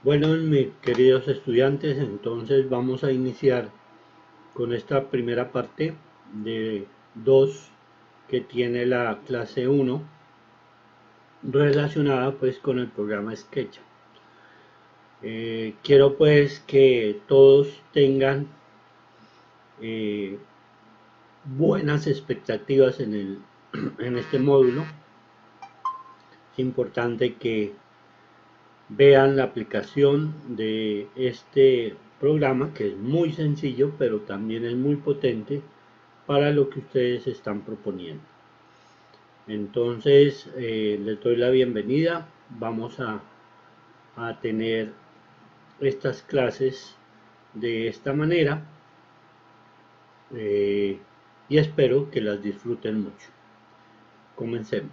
Bueno, mis queridos estudiantes, entonces vamos a iniciar con esta primera parte de 2 que tiene la clase 1 relacionada pues con el programa SketchUp. Quiero pues que todos tengan eh, buenas expectativas en este módulo. Es importante que vean la aplicación de este programa, que es muy sencillo pero también es muy potente para lo que ustedes están proponiendo. Entonces les doy la bienvenida. Vamos a tener estas clases de esta manera y espero que las disfruten mucho. Comencemos.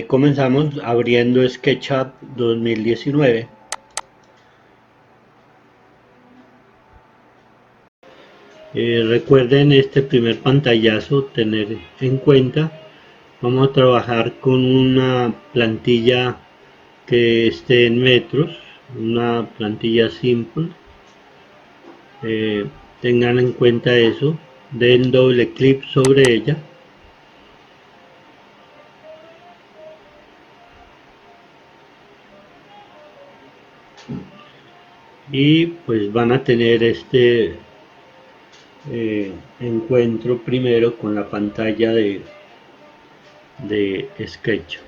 Comenzamos abriendo SketchUp 2019. Recuerden este primer pantallazo, tener en cuenta, vamos a trabajar con una plantilla que esté en metros, una plantilla simple. Tengan en cuenta eso, den doble clic sobre ella. Y pues van a tener este encuentro primero con la pantalla de Sketch.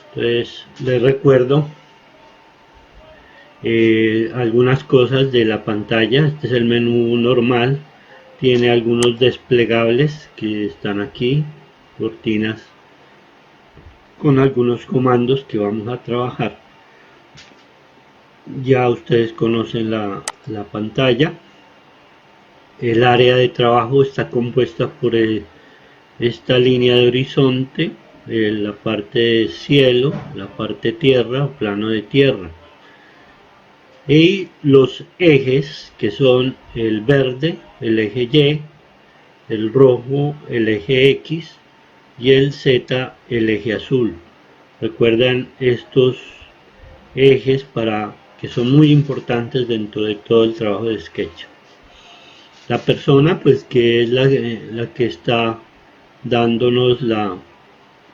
Entonces les recuerdo algunas cosas de la pantalla. Este es el menú normal, tiene algunos desplegables que están aquí, cortinas con algunos comandos que vamos a trabajar. Ya ustedes conocen la pantalla. El área de trabajo está compuesta por esta línea de horizonte, la parte de cielo, la parte tierra o plano de tierra, y los ejes que son el verde, el eje Y, el rojo, el eje X y el Z, el eje azul. Recuerdan estos ejes que son muy importantes dentro de todo el trabajo de Sketch. La persona pues que es la que está dándonos la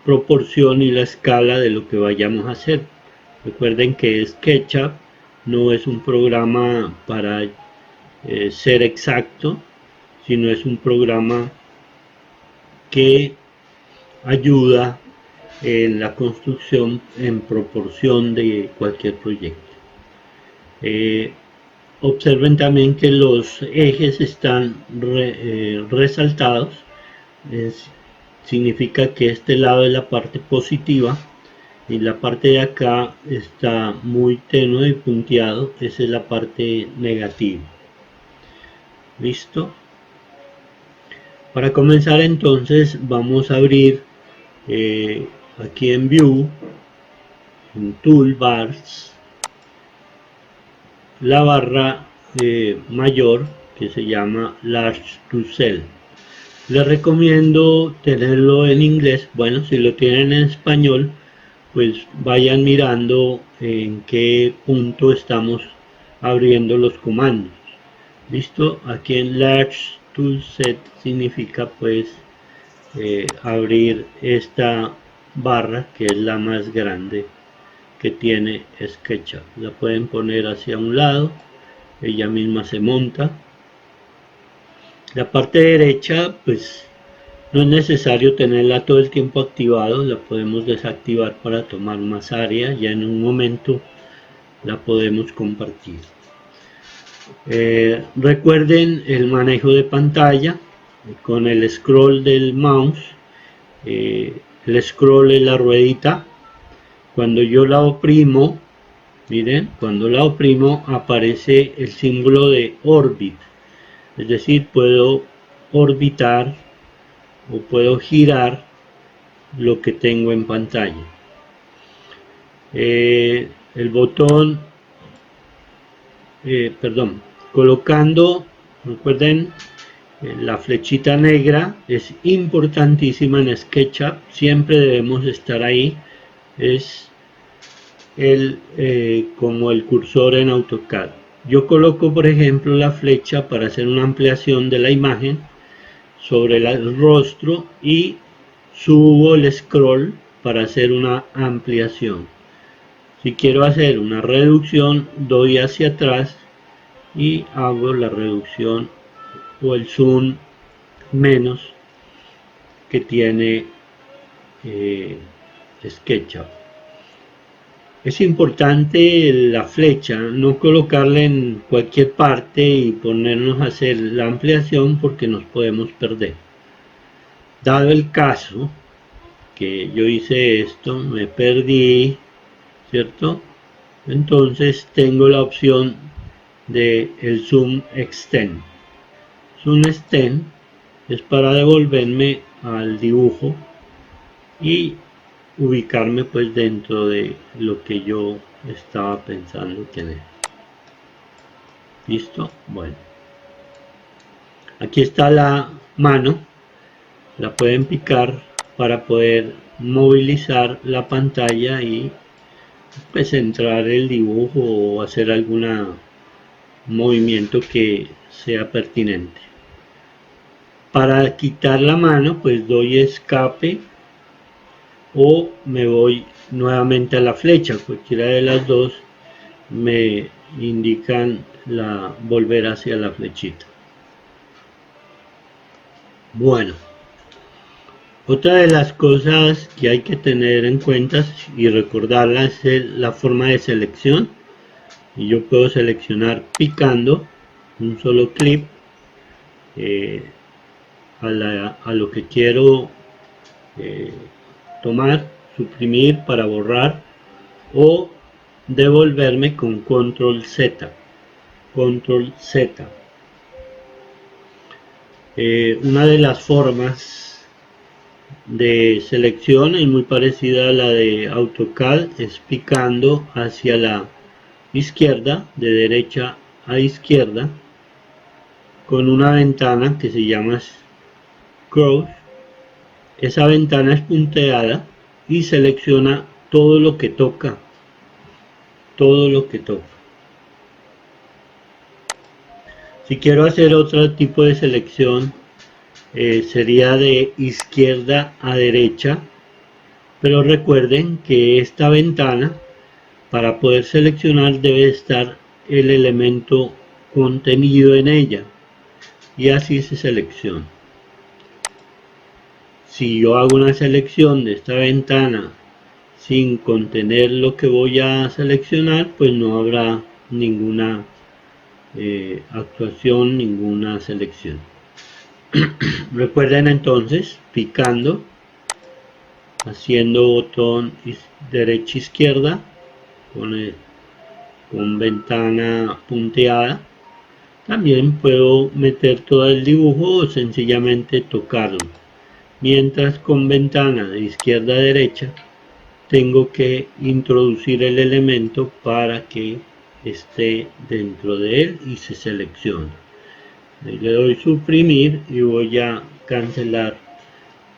proporción y la escala de lo que vayamos a hacer. Recuerden que SketchUp no es un programa para ser exacto, sino es un programa que ayuda en la construcción en proporción de cualquier proyecto. Observen también que los ejes están resaltados. Significa que este lado es la parte positiva y la parte de acá está muy tenue y punteado. Esa es la parte negativa. ¿Listo? Para comenzar entonces vamos a abrir aquí en View, en Toolbars, la barra mayor que se llama Large to Cell. Les recomiendo tenerlo en inglés. Bueno, si lo tienen en español, pues vayan mirando en qué punto estamos abriendo los comandos. Listo, aquí en Large Toolset significa pues abrir esta barra que es la más grande que tiene SketchUp. La pueden poner hacia un lado, ella misma se monta. La parte derecha pues no es necesario tenerla todo el tiempo activado, la podemos desactivar para tomar más área, ya en un momento la podemos compartir. Recuerden el manejo de pantalla con el scroll del mouse. El scroll es la ruedita. Cuando yo la oprimo, miren, cuando la oprimo aparece el símbolo de orbit, es decir, puedo orbitar o puedo girar lo que tengo en pantalla. El botón, colocando, recuerden, la flechita negra es importantísima en SketchUp, siempre debemos estar ahí. Es como el cursor en AutoCAD. Yo coloco, por ejemplo, la flecha para hacer una ampliación de la imagen sobre el rostro y subo el scroll para hacer una ampliación. Si quiero hacer una reducción, doy hacia atrás y hago la reducción o el zoom menos que tiene SketchUp. Es importante la flecha, no colocarla en cualquier parte y ponernos a hacer la ampliación porque nos podemos perder. Dado el caso que yo hice esto, me perdí, ¿cierto? Entonces tengo la opción de el Zoom Extend. Zoom Extend es para devolverme al dibujo y ubicarme pues dentro de lo que yo estaba pensando tener. ¿Listo? Bueno. Aquí está la mano. La pueden picar para poder movilizar la pantalla y pues centrar el dibujo o hacer algún movimiento que sea pertinente. Para quitar la mano pues doy escape o me voy nuevamente a la flecha, cualquiera de las dos me indican volver hacia la flechita. Bueno, otra de las cosas que hay que tener en cuenta y recordarlas es la forma de selección. Y yo puedo seleccionar picando un solo clip a lo que quiero tomar, suprimir para borrar o devolverme con control Z. Control Z. Una de las formas de selección es muy parecida a la de AutoCAD, es picando hacia la izquierda, de derecha a izquierda, con una ventana que se llama Scroll. Esa ventana es punteada y selecciona todo lo que toca, todo lo que toca. Si quiero hacer otro tipo de selección, sería de izquierda a derecha, pero recuerden que esta ventana, para poder seleccionar, debe estar el elemento contenido en ella y así se selecciona. Si yo hago una selección de esta ventana sin contener lo que voy a seleccionar, pues no habrá ninguna actuación, ninguna selección. Recuerden entonces, picando, haciendo botón derecha izquierda con ventana punteada. También puedo meter todo el dibujo o sencillamente tocarlo. Mientras con ventana de izquierda a derecha tengo que introducir el elemento para que esté dentro de él y se selecciona. Le doy suprimir y voy a cancelar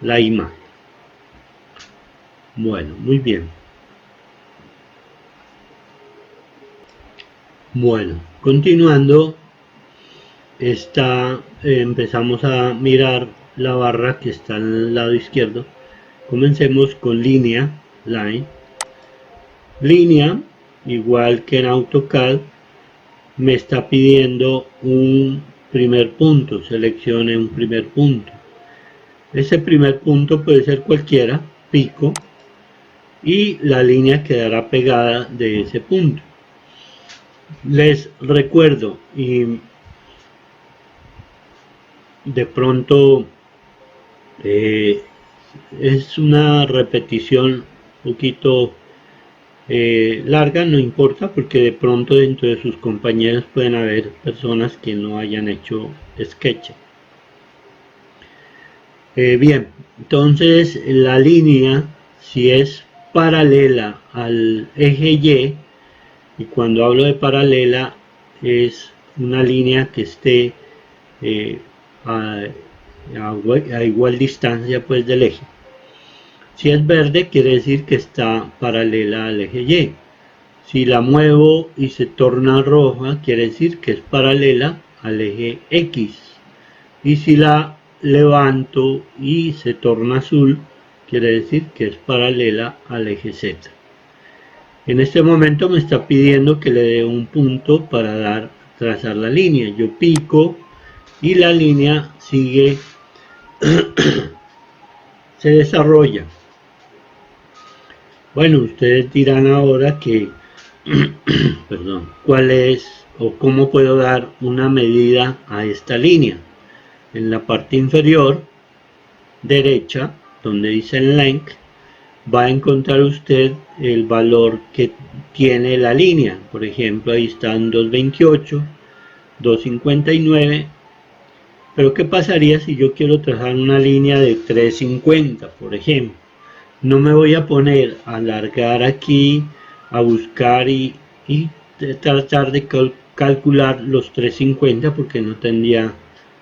la imagen. Bueno, muy bien. Bueno, continuando, empezamos a mirar la barra que está al lado izquierdo. Comencemos con línea, line. Línea, igual que en AutoCAD, me está pidiendo un primer punto. Seleccione un primer punto. Ese primer punto puede ser cualquiera, pico, y la línea quedará pegada de ese punto. Les recuerdo, y de pronto es una repetición un poquito larga, no importa, porque de pronto dentro de sus compañeros pueden haber personas que no hayan hecho sketch. Bien, entonces la línea, si es paralela al eje Y, y cuando hablo de paralela es una línea que esté a igual distancia pues del eje. Si es verde quiere decir que está paralela al eje Y. Si la muevo y se torna roja, quiere decir que es paralela al eje X. Y si la levanto y se torna azul, quiere decir que es paralela al eje Z. En este momento me está pidiendo que le dé un punto para trazar la línea. Yo pico y la línea sigue, se desarrolla. Bueno, ustedes dirán ahora que, perdón, cuál es o cómo puedo dar una medida a esta línea. En la parte inferior derecha, donde dice length, va a encontrar usted el valor que tiene la línea. Por ejemplo, ahí están 228, 259. Pero ¿qué pasaría si yo quiero trazar una línea de 350, por ejemplo? No me voy a poner a alargar aquí, a buscar y tratar de calcular los 350 porque no tendría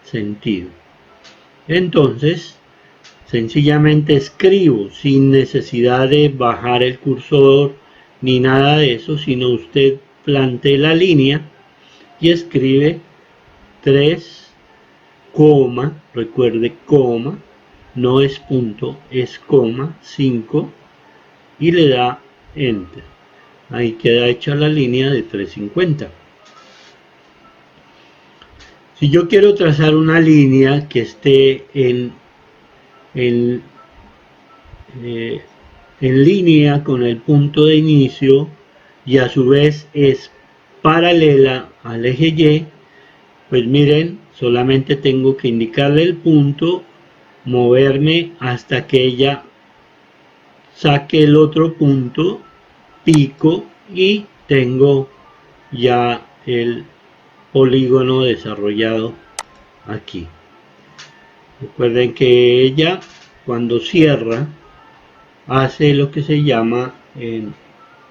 sentido. Entonces, sencillamente escribo sin necesidad de bajar el cursor ni nada de eso, sino usted plantea la línea y escribe 3, recuerde coma, no es punto, es coma, 5 y le da enter. Ahí queda hecha la línea de 350. Si yo quiero trazar una línea que esté en línea con el punto de inicio y a su vez es paralela al eje Y, pues miren, solamente tengo que indicarle el punto, moverme hasta que ella saque el otro punto, pico y tengo ya el polígono desarrollado aquí. Recuerden que ella cuando cierra hace lo que se llama en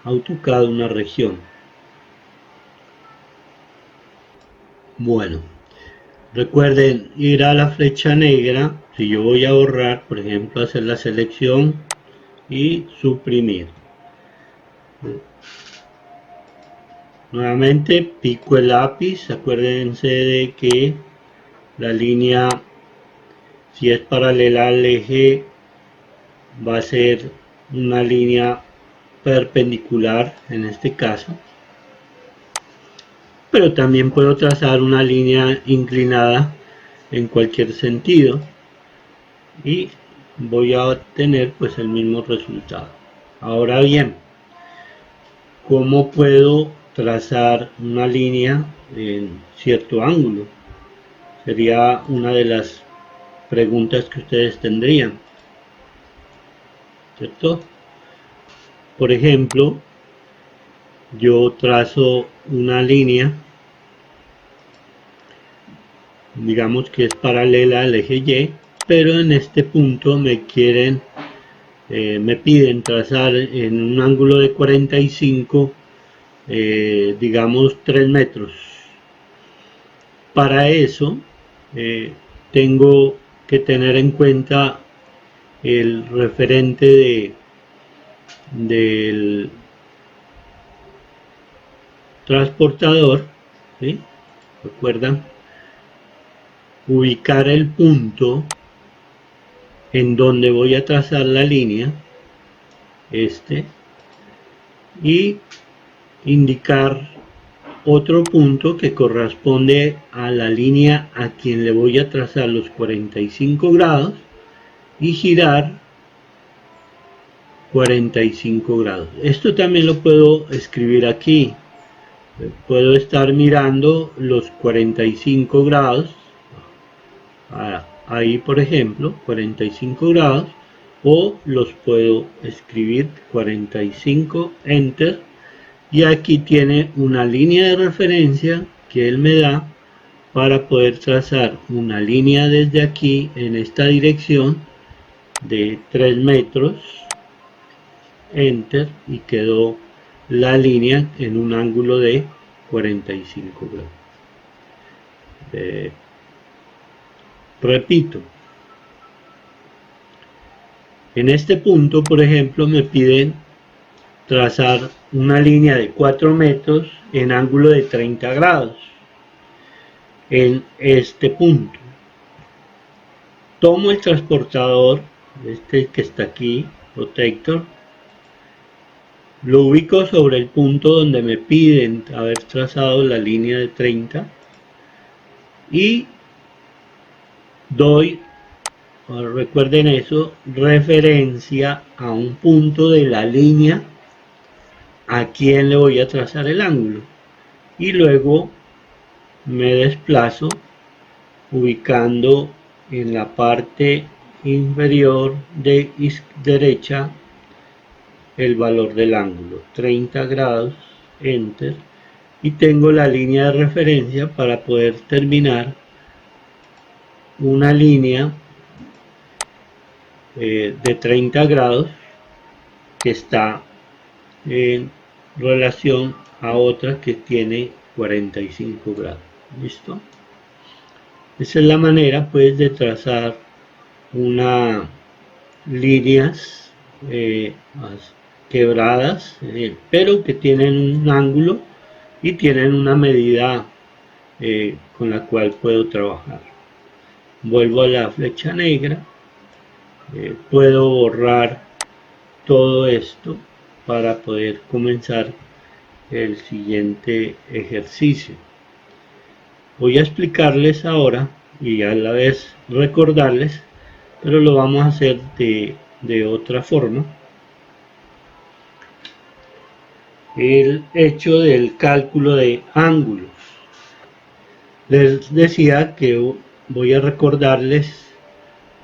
AutoCAD una región. Bueno, recuerden ir a la flecha negra. Si yo voy a borrar, por ejemplo, hacer la selección y suprimir. Nuevamente pico el lápiz. Acuérdense de que la línea, si es paralela al eje, va a ser una línea perpendicular en este caso, pero también puedo trazar una línea inclinada en cualquier sentido y voy a obtener pues el mismo resultado. Ahora bien, ¿cómo puedo trazar una línea en cierto ángulo? Sería una de las preguntas que ustedes tendrían, ¿cierto? Por ejemplo, yo trazo una línea, digamos que es paralela al eje Y, pero en este punto me piden trazar en un ángulo de 45, digamos 3 metros. Para eso tengo que tener en cuenta el referente del transportador, ¿sí? Recuerdan, ubicar el punto en donde voy a trazar la línea, y indicar otro punto que corresponde a la línea a quien le voy a trazar los 45 grados y girar 45 grados. Esto también lo puedo escribir aquí. Puedo estar mirando los 45 grados, ahí por ejemplo, 45 grados, o los puedo escribir 45, enter, y aquí tiene una línea de referencia que él me da para poder trazar una línea desde aquí en esta dirección de 3 metros, enter, y quedó la línea en un ángulo de 45 grados. Repito, en este punto, por ejemplo, me piden trazar una línea de 4 metros en ángulo de 30 grados en este punto. Tomo el transportador, este que está aquí, protector, lo ubico sobre el punto donde me piden haber trazado la línea de 30 y doy, recuerden eso, referencia a un punto de la línea a quien le voy a trazar el ángulo, y luego me desplazo ubicando en la parte inferior de derecha el valor del ángulo, 30 grados, enter, y tengo la línea de referencia para poder terminar una línea de 30 grados que está en relación a otra que tiene 45 grados. ¿Listo? Esa es la manera pues de trazar unas líneas quebradas, pero que tienen un ángulo y tienen una medida con la cual puedo trabajar. Vuelvo a la flecha negra, puedo borrar todo esto para poder comenzar el siguiente ejercicio. Voy a explicarles ahora y a la vez recordarles, pero lo vamos a hacer de otra forma, el hecho del cálculo de ángulos. Les decía que voy a recordarles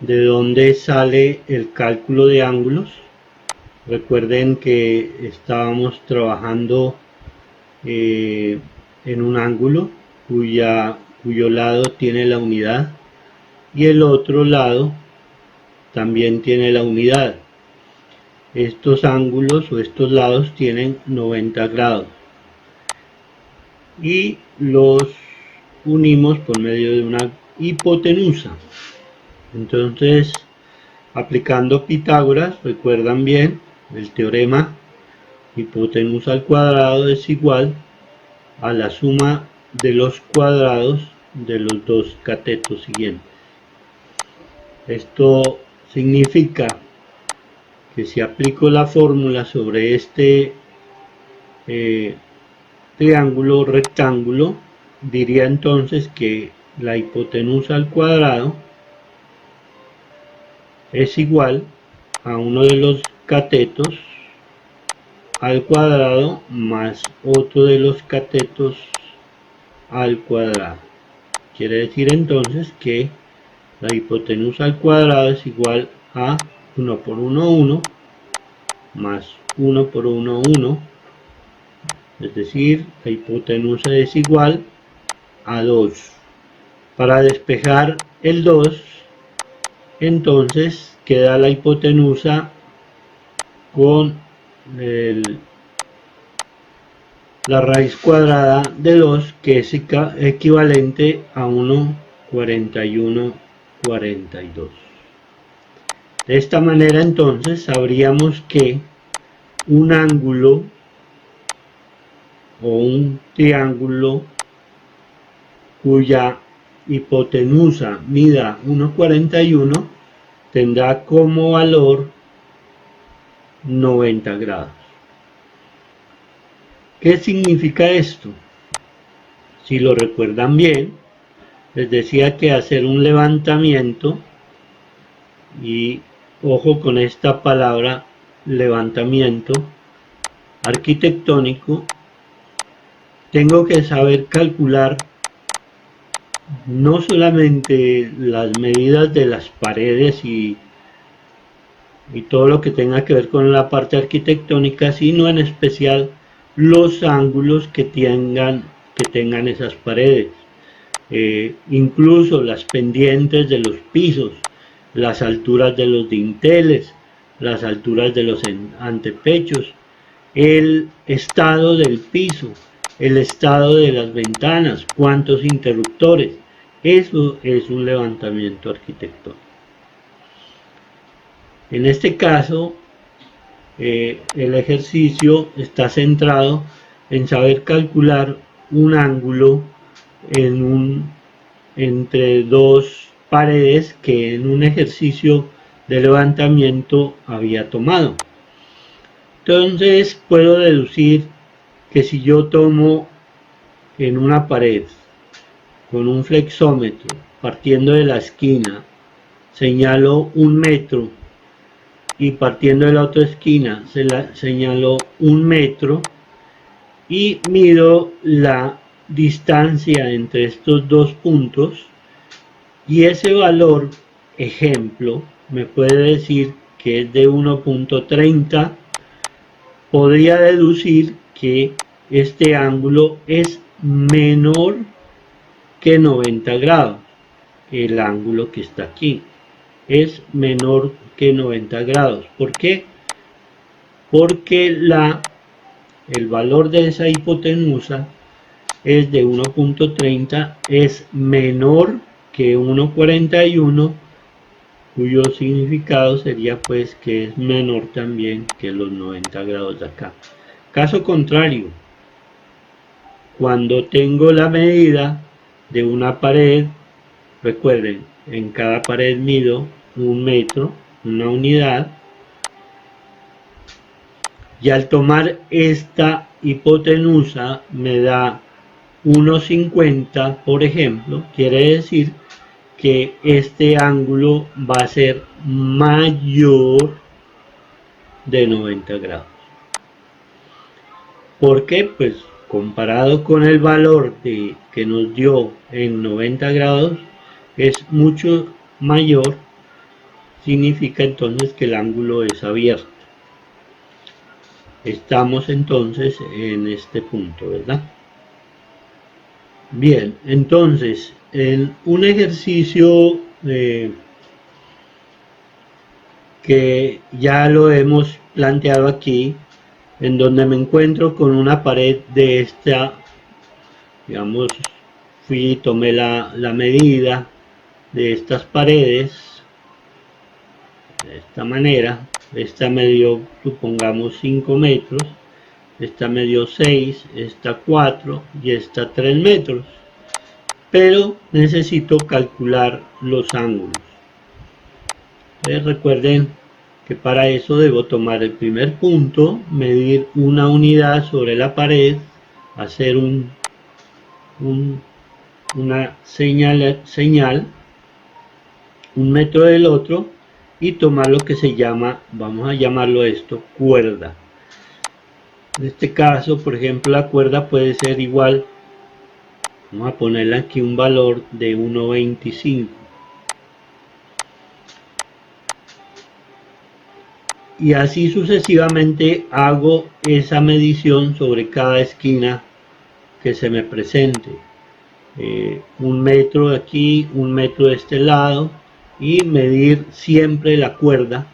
de dónde sale el cálculo de ángulos. Recuerden que estábamos trabajando en un ángulo cuyo lado tiene la unidad y el otro lado también tiene la unidad. Estos ángulos o estos lados tienen 90 grados y los unimos por medio de una hipotenusa. Entonces, aplicando Pitágoras, recuerdan bien el teorema: hipotenusa al cuadrado es igual a la suma de los cuadrados de los dos catetos siguientes. Esto significa que si aplico la fórmula sobre este triángulo rectángulo, diría entonces que la hipotenusa al cuadrado es igual a uno de los catetos al cuadrado más otro de los catetos al cuadrado. Quiere decir entonces que la hipotenusa al cuadrado es igual a 1 por 1, 1, más 1 por 1, 1, es decir, la hipotenusa es igual a 2. Para despejar el 2, entonces queda la hipotenusa con la raíz cuadrada de 2, que es equivalente a 1,4142. De esta manera entonces sabríamos que un ángulo o un triángulo cuya hipotenusa mida 1,41 tendrá como valor 90 grados. ¿Qué significa esto? Si lo recuerdan bien, les decía que hacer un levantamiento, y ojo con esta palabra levantamiento arquitectónico, tengo que saber calcular no solamente las medidas de las paredes y todo lo que tenga que ver con la parte arquitectónica, sino en especial los ángulos que tengan esas paredes, incluso las pendientes de los pisos, las alturas de los dinteles, las alturas de los antepechos, el estado del piso, el estado de las ventanas, cuántos interruptores. Eso es un levantamiento arquitectónico. En este caso, el ejercicio está centrado en saber calcular un ángulo entre dos paredes que en un ejercicio de levantamiento había tomado. Entonces puedo deducir que si yo tomo en una pared con un flexómetro partiendo de la esquina, señalo 1 metro y partiendo de la otra esquina señalo 1 metro y mido la distancia entre estos dos puntos, y ese valor, ejemplo, me puede decir que es de 1.30, podría deducir que este ángulo es menor que 90 grados. El ángulo que está aquí es menor que 90 grados. ¿Por qué? Porque el valor de esa hipotenusa es de 1.30, es menor que 1.41, cuyo significado sería pues que es menor también que los 90 grados de acá. Caso contrario, cuando tengo la medida de una pared, recuerden, en cada pared mido 1 metro, una unidad, y al tomar esta hipotenusa me da 1.50, por ejemplo, quiere decir que este ángulo va a ser mayor de 90 grados. ¿Por qué? Pues comparado con el valor que nos dio en 90 grados, es mucho mayor, significa entonces que el ángulo es abierto. Estamos entonces en este punto, ¿verdad? Bien, entonces, en un ejercicio que ya lo hemos planteado aquí, en donde me encuentro con una pared de esta, digamos, tomé la medida de estas paredes, de esta manera. Esta me dio, supongamos, 5 metros, esta me dio 6, esta 4 y esta 3 metros. Pero necesito calcular los ángulos. Entonces recuerden que para eso debo tomar el primer punto, medir una unidad sobre la pared, hacer una señal, 1 metro del otro, y tomar lo que se llama, vamos a llamarlo esto, cuerda. En este caso, por ejemplo, la cuerda puede ser igual, vamos a ponerle aquí un valor de 1.25. Y así sucesivamente hago esa medición sobre cada esquina que se me presente. 1 metro de aquí, 1 metro de este lado, y medir siempre la cuerda.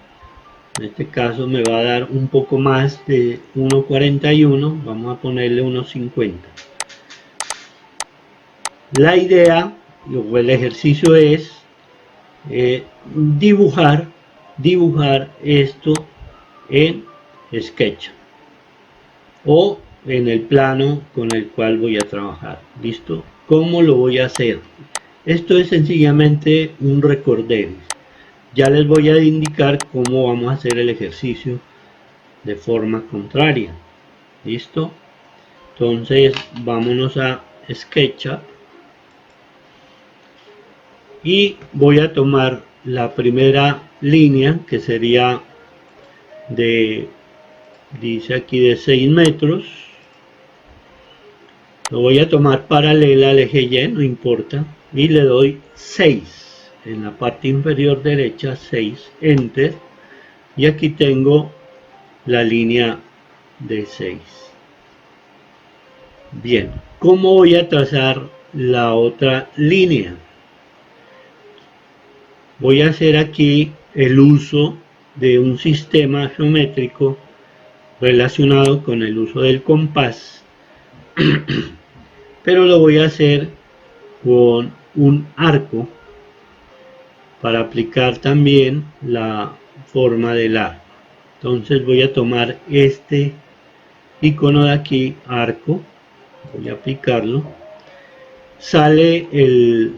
En este caso me va a dar un poco más de 1.41, vamos a ponerle 1.50. La idea o el ejercicio es dibujar esto en SketchUp o en el plano con el cual voy a trabajar. ¿Listo? ¿Cómo lo voy a hacer? Esto es sencillamente un recorderis. Ya les voy a indicar cómo vamos a hacer el ejercicio de forma contraria. ¿Listo? Entonces vámonos a SketchUp y voy a tomar la primera línea, que sería dice aquí de 6 metros. Lo voy a tomar paralela al eje Y, no importa, y le doy 6 en la parte inferior derecha, 6, enter, y aquí tengo la línea de 6. Bien, ¿cómo voy a trazar la otra línea? Voy a hacer aquí el uso de un sistema geométrico relacionado con el uso del compás, pero lo voy a hacer con un arco para aplicar también la forma del arco. Entonces voy a tomar este icono de aquí, arco, voy a aplicarlo, sale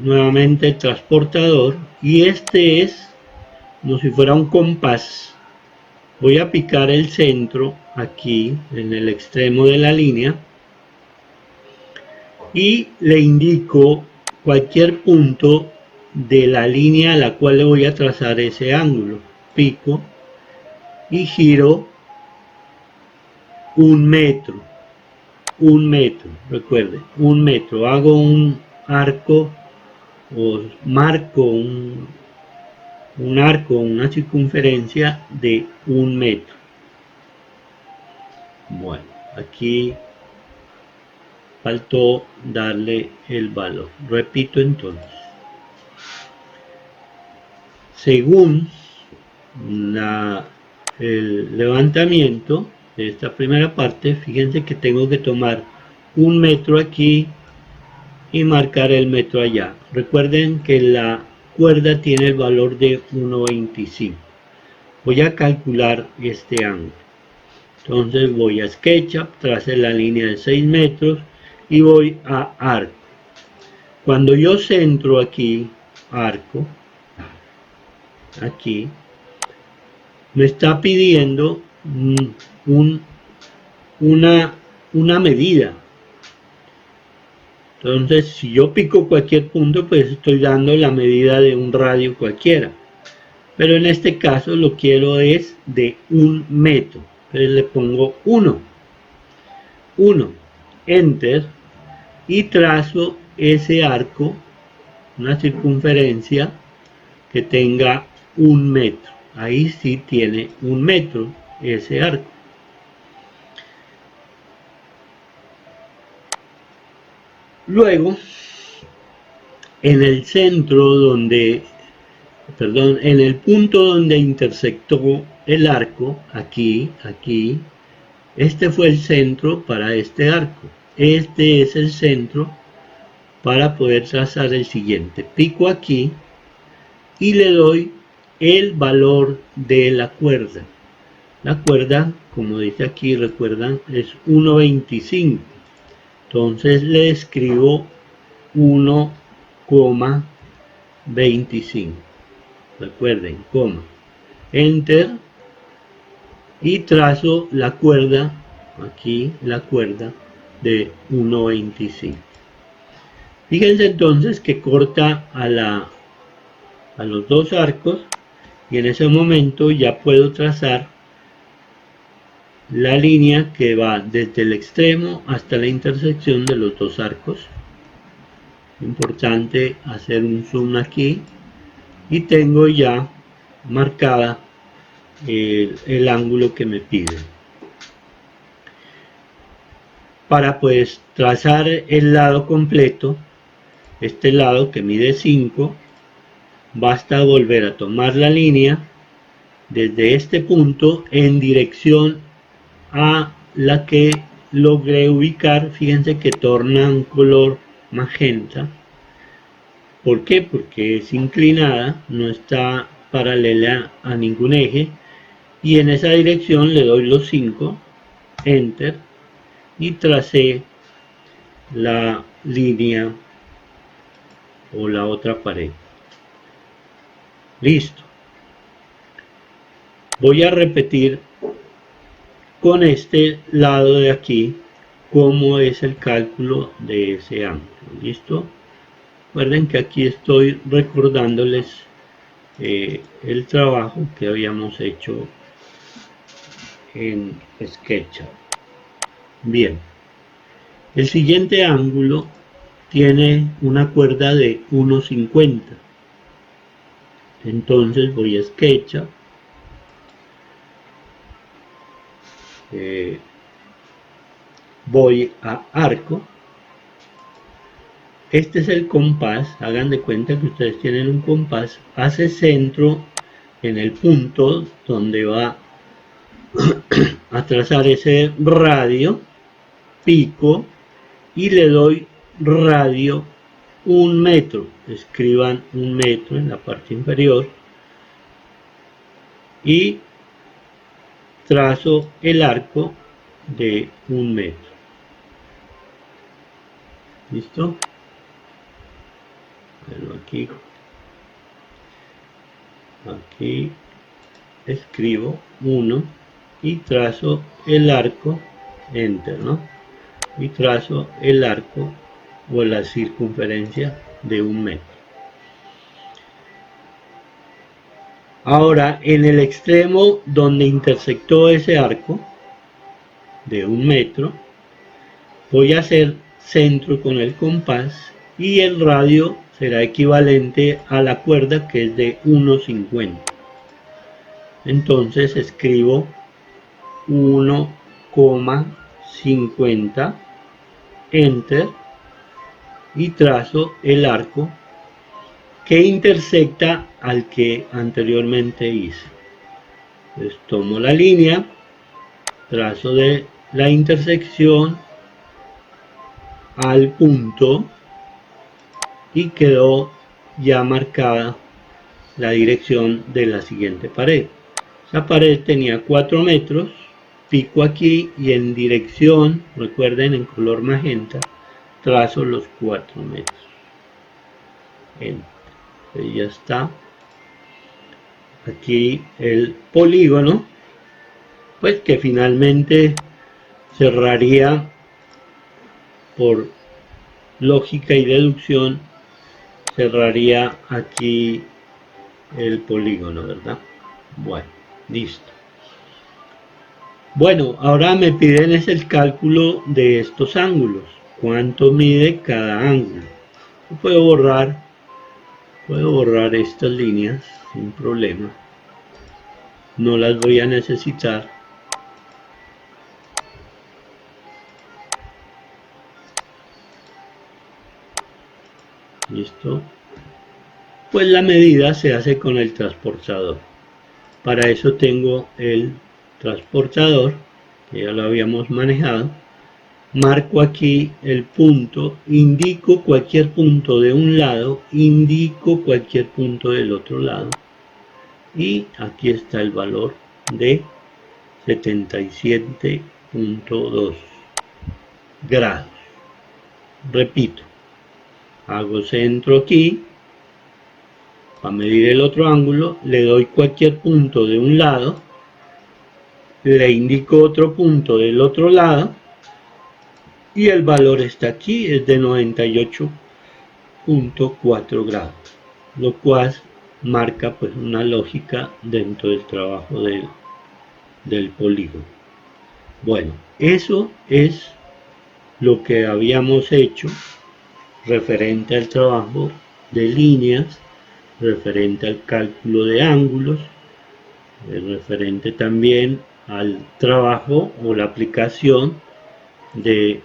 nuevamente el transportador, y este es como si fuera un compás. Voy a picar el centro aquí en el extremo de la línea y le indico cualquier punto de la línea a la cual le voy a trazar ese ángulo. Pico y giro 1 metro. 1 metro, recuerde, 1 metro. Hago un arco o marco un arco, una circunferencia de 1 metro. Bueno, aquí faltó darle el valor. Repito entonces. Según el levantamiento de esta primera parte, fíjense que tengo que tomar 1 metro aquí y marcar el metro allá. Recuerden que la cuerda tiene el valor de 1,25. Voy a calcular este ángulo. Entonces voy a SketchUp, trace la línea de 6 metros y voy a arco. Cuando yo centro aquí, arco, aquí, me está pidiendo una medida. Entonces, si yo pico cualquier punto, pues estoy dando la medida de un radio cualquiera. Pero en este caso lo quiero es de 1 metro. Entonces le pongo 1, Enter, y trazo ese arco, una circunferencia que tenga 1 metro. Ahí sí tiene 1 metro ese arco. Luego, en el centro donde, perdón, en el punto donde intersectó el arco, aquí, este fue el centro para este arco. Este es el centro para poder trazar el siguiente. Pico aquí y le doy el valor de la cuerda. La cuerda, como dice aquí, recuerdan, es 1,25. Entonces le escribo 1,25. Recuerden, coma. Enter. Y trazo la cuerda, aquí la cuerda de 1,25. Fíjense entonces que corta a los dos arcos, y en ese momento ya puedo trazar la línea que va desde el extremo hasta la intersección de los dos arcos. Importante hacer un zoom aquí y tengo ya marcada el ángulo que me pide. Para pues trazar el lado completo, este lado que mide 5, basta volver a tomar la línea desde este punto en dirección a la que logré ubicar. Fíjense que torna un color magenta. ¿Por qué? Porque es inclinada, no está paralela a ningún eje, y en esa dirección le doy los 5, enter, y tracé la línea o la otra pared. Listo. Voy a repetir con este lado de aquí cómo es el cálculo de ese ángulo. ¿Listo? Recuerden que aquí estoy recordándoles el trabajo que habíamos hecho en SketchUp. Bien, el siguiente ángulo tiene una cuerda de 1,50. Entonces voy a SketchUp, voy a arco. Este es el compás. Hagan de cuenta que ustedes tienen un compás. Hace centro en el punto donde va a trazar ese radio, pico, y le doy radio 1 metro. Escriban 1 metro en la parte inferior y trazo el arco de 1 metro. ¿Listo? Bueno, aquí escribo 1 y trazo el arco, enter, ¿no? Y trazo el arco o la circunferencia de 1 metro. Ahora, en el extremo donde intersectó ese arco de 1 metro, voy a hacer centro con el compás y el radio será equivalente a la cuerda, que es de 1,50. Entonces escribo 1,50, enter, y trazo el arco que intersecta al que anteriormente hice. Entonces tomo la línea, trazo de la intersección al punto y quedó ya marcada la dirección de la siguiente pared. Esa pared tenía 4 metros, pico aquí y en dirección, recuerden, en color magenta, trazo los 4 metros. Entonces ya está. Aquí el polígono, pues que finalmente cerraría por lógica y deducción, cerraría aquí el polígono, ¿verdad? Bueno, listo. Bueno, ahora me piden es el cálculo de estos ángulos. ¿Cuánto mide cada ángulo? Puedo borrar estas líneas sin problema. No las voy a necesitar. Listo. Pues la medida se hace con el transportador. Para eso tengo el transportador, que ya lo habíamos manejado. Marco aquí el punto, indico cualquier punto de un lado, indico cualquier punto del otro lado. Y aquí está el valor de 77.2 grados. Repito, hago centro aquí. Para medir el otro ángulo, le doy cualquier punto de un lado, le indico otro punto del otro lado y el valor está aquí, es de 98.4 grados, lo cual marca pues una lógica dentro del trabajo del polígono. Bueno, eso es lo que habíamos hecho referente al trabajo de líneas, referente al cálculo de ángulos, referente también al trabajo o la aplicación del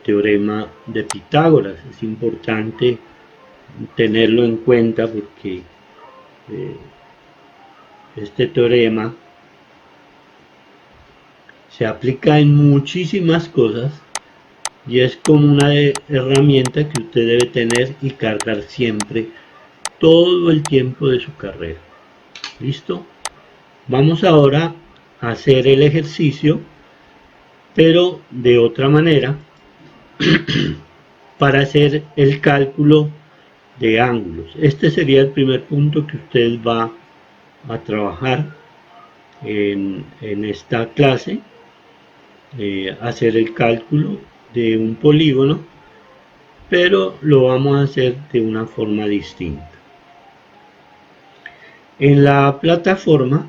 teorema de Pitágoras. Es importante tenerlo en cuenta porque este teorema se aplica en muchísimas cosas y es como una herramienta que usted debe tener y cargar siempre todo el tiempo de su carrera. ¿Listo? Vamos ahora a hacer el ejercicio, pero de otra manera, para hacer el cálculo de ángulos. Este sería el primer punto que usted va a trabajar en esta clase, hacer el cálculo de un polígono, pero lo vamos a hacer de una forma distinta. En la plataforma,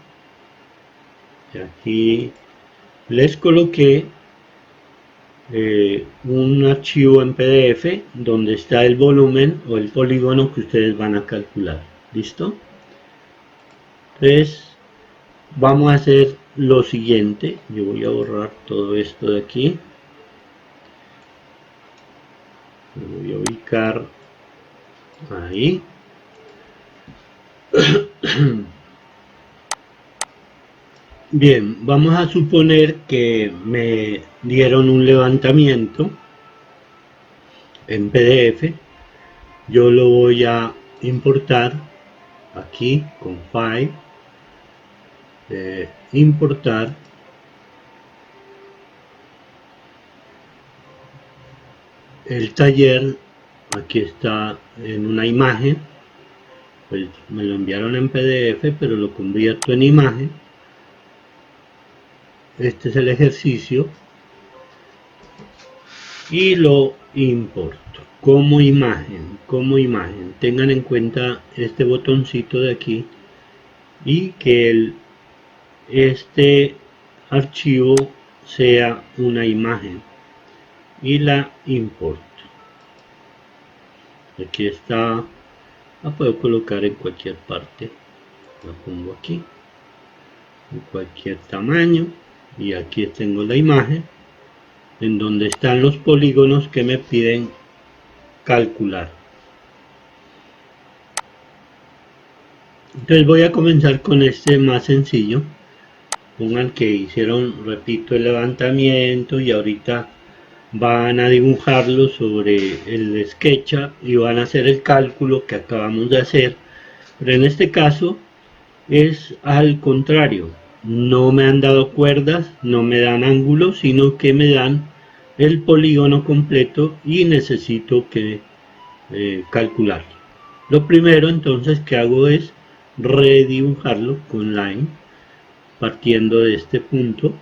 aquí les coloqué un archivo en PDF donde está el volumen o el polígono que ustedes van a calcular. ¿Listo? Entonces vamos a hacer lo siguiente. Yo voy a borrar todo esto de aquí. Lo voy a ubicar ahí. Bien, vamos a suponer que me dieron un levantamiento en PDF. Yo lo voy a importar aquí con File, importar el taller, aquí está en una imagen, pues me lo enviaron en PDF, pero lo convierto en imagen. Este es el ejercicio y lo importo como imagen, tengan en cuenta este botoncito de aquí y que este archivo sea una imagen y la importo. Aquí está, la puedo colocar en cualquier parte, la pongo aquí en cualquier tamaño y aquí tengo la imagen en donde están los polígonos que me piden calcular. Entonces voy a comenzar con este más sencillo. Pongan que hicieron, repito, el levantamiento y ahorita van a dibujarlo sobre el SketchUp y van a hacer el cálculo que acabamos de hacer. Pero en este caso es al contrario. No me han dado cuerdas, no me dan ángulos, sino que me dan el polígono completo y necesito que calcularlo. Lo primero entonces que hago es redibujarlo con line, partiendo de este punto.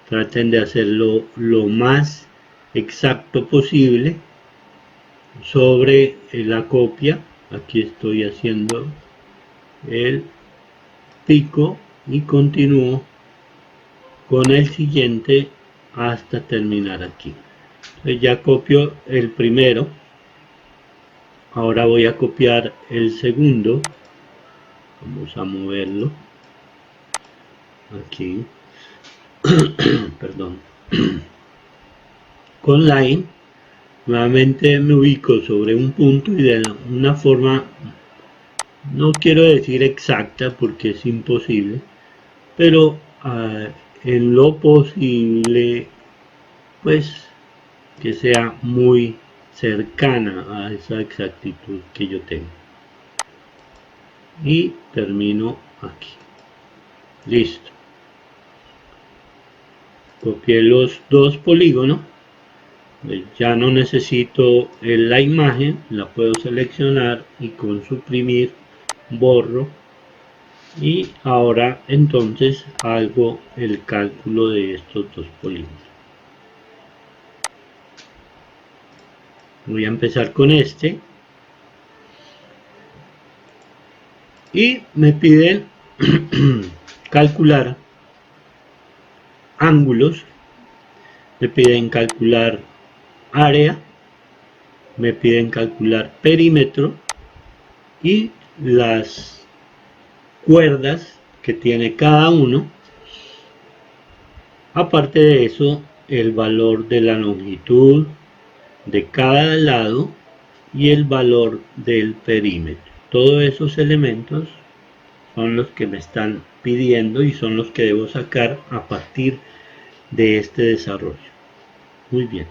Traten de hacerlo lo más exacto posible sobre la copia. Aquí estoy haciendo el pico y continúo con el siguiente hasta terminar aquí. Entonces ya copio el primero. Ahora voy a copiar el segundo. Vamos a moverlo aquí. Perdón. Con line nuevamente me ubico sobre un punto y de una forma, no quiero decir exacta porque es imposible, pero en lo posible pues que sea muy cercana a esa exactitud que yo tengo. Y termino aquí. Listo. Copié los dos polígonos. Ya no necesito la imagen, la puedo seleccionar y con suprimir borro. Y ahora entonces hago el cálculo de estos dos polígonos. Voy a empezar con este. Y me piden calcular ángulos, me piden calcular área, me piden calcular perímetro y las cuerdas que tiene cada uno. Aparte de eso, el valor de la longitud de cada lado y el valor del perímetro. Todos esos elementos son los que me están pidiendo y son los que debo sacar a partir de este desarrollo. Muy bien.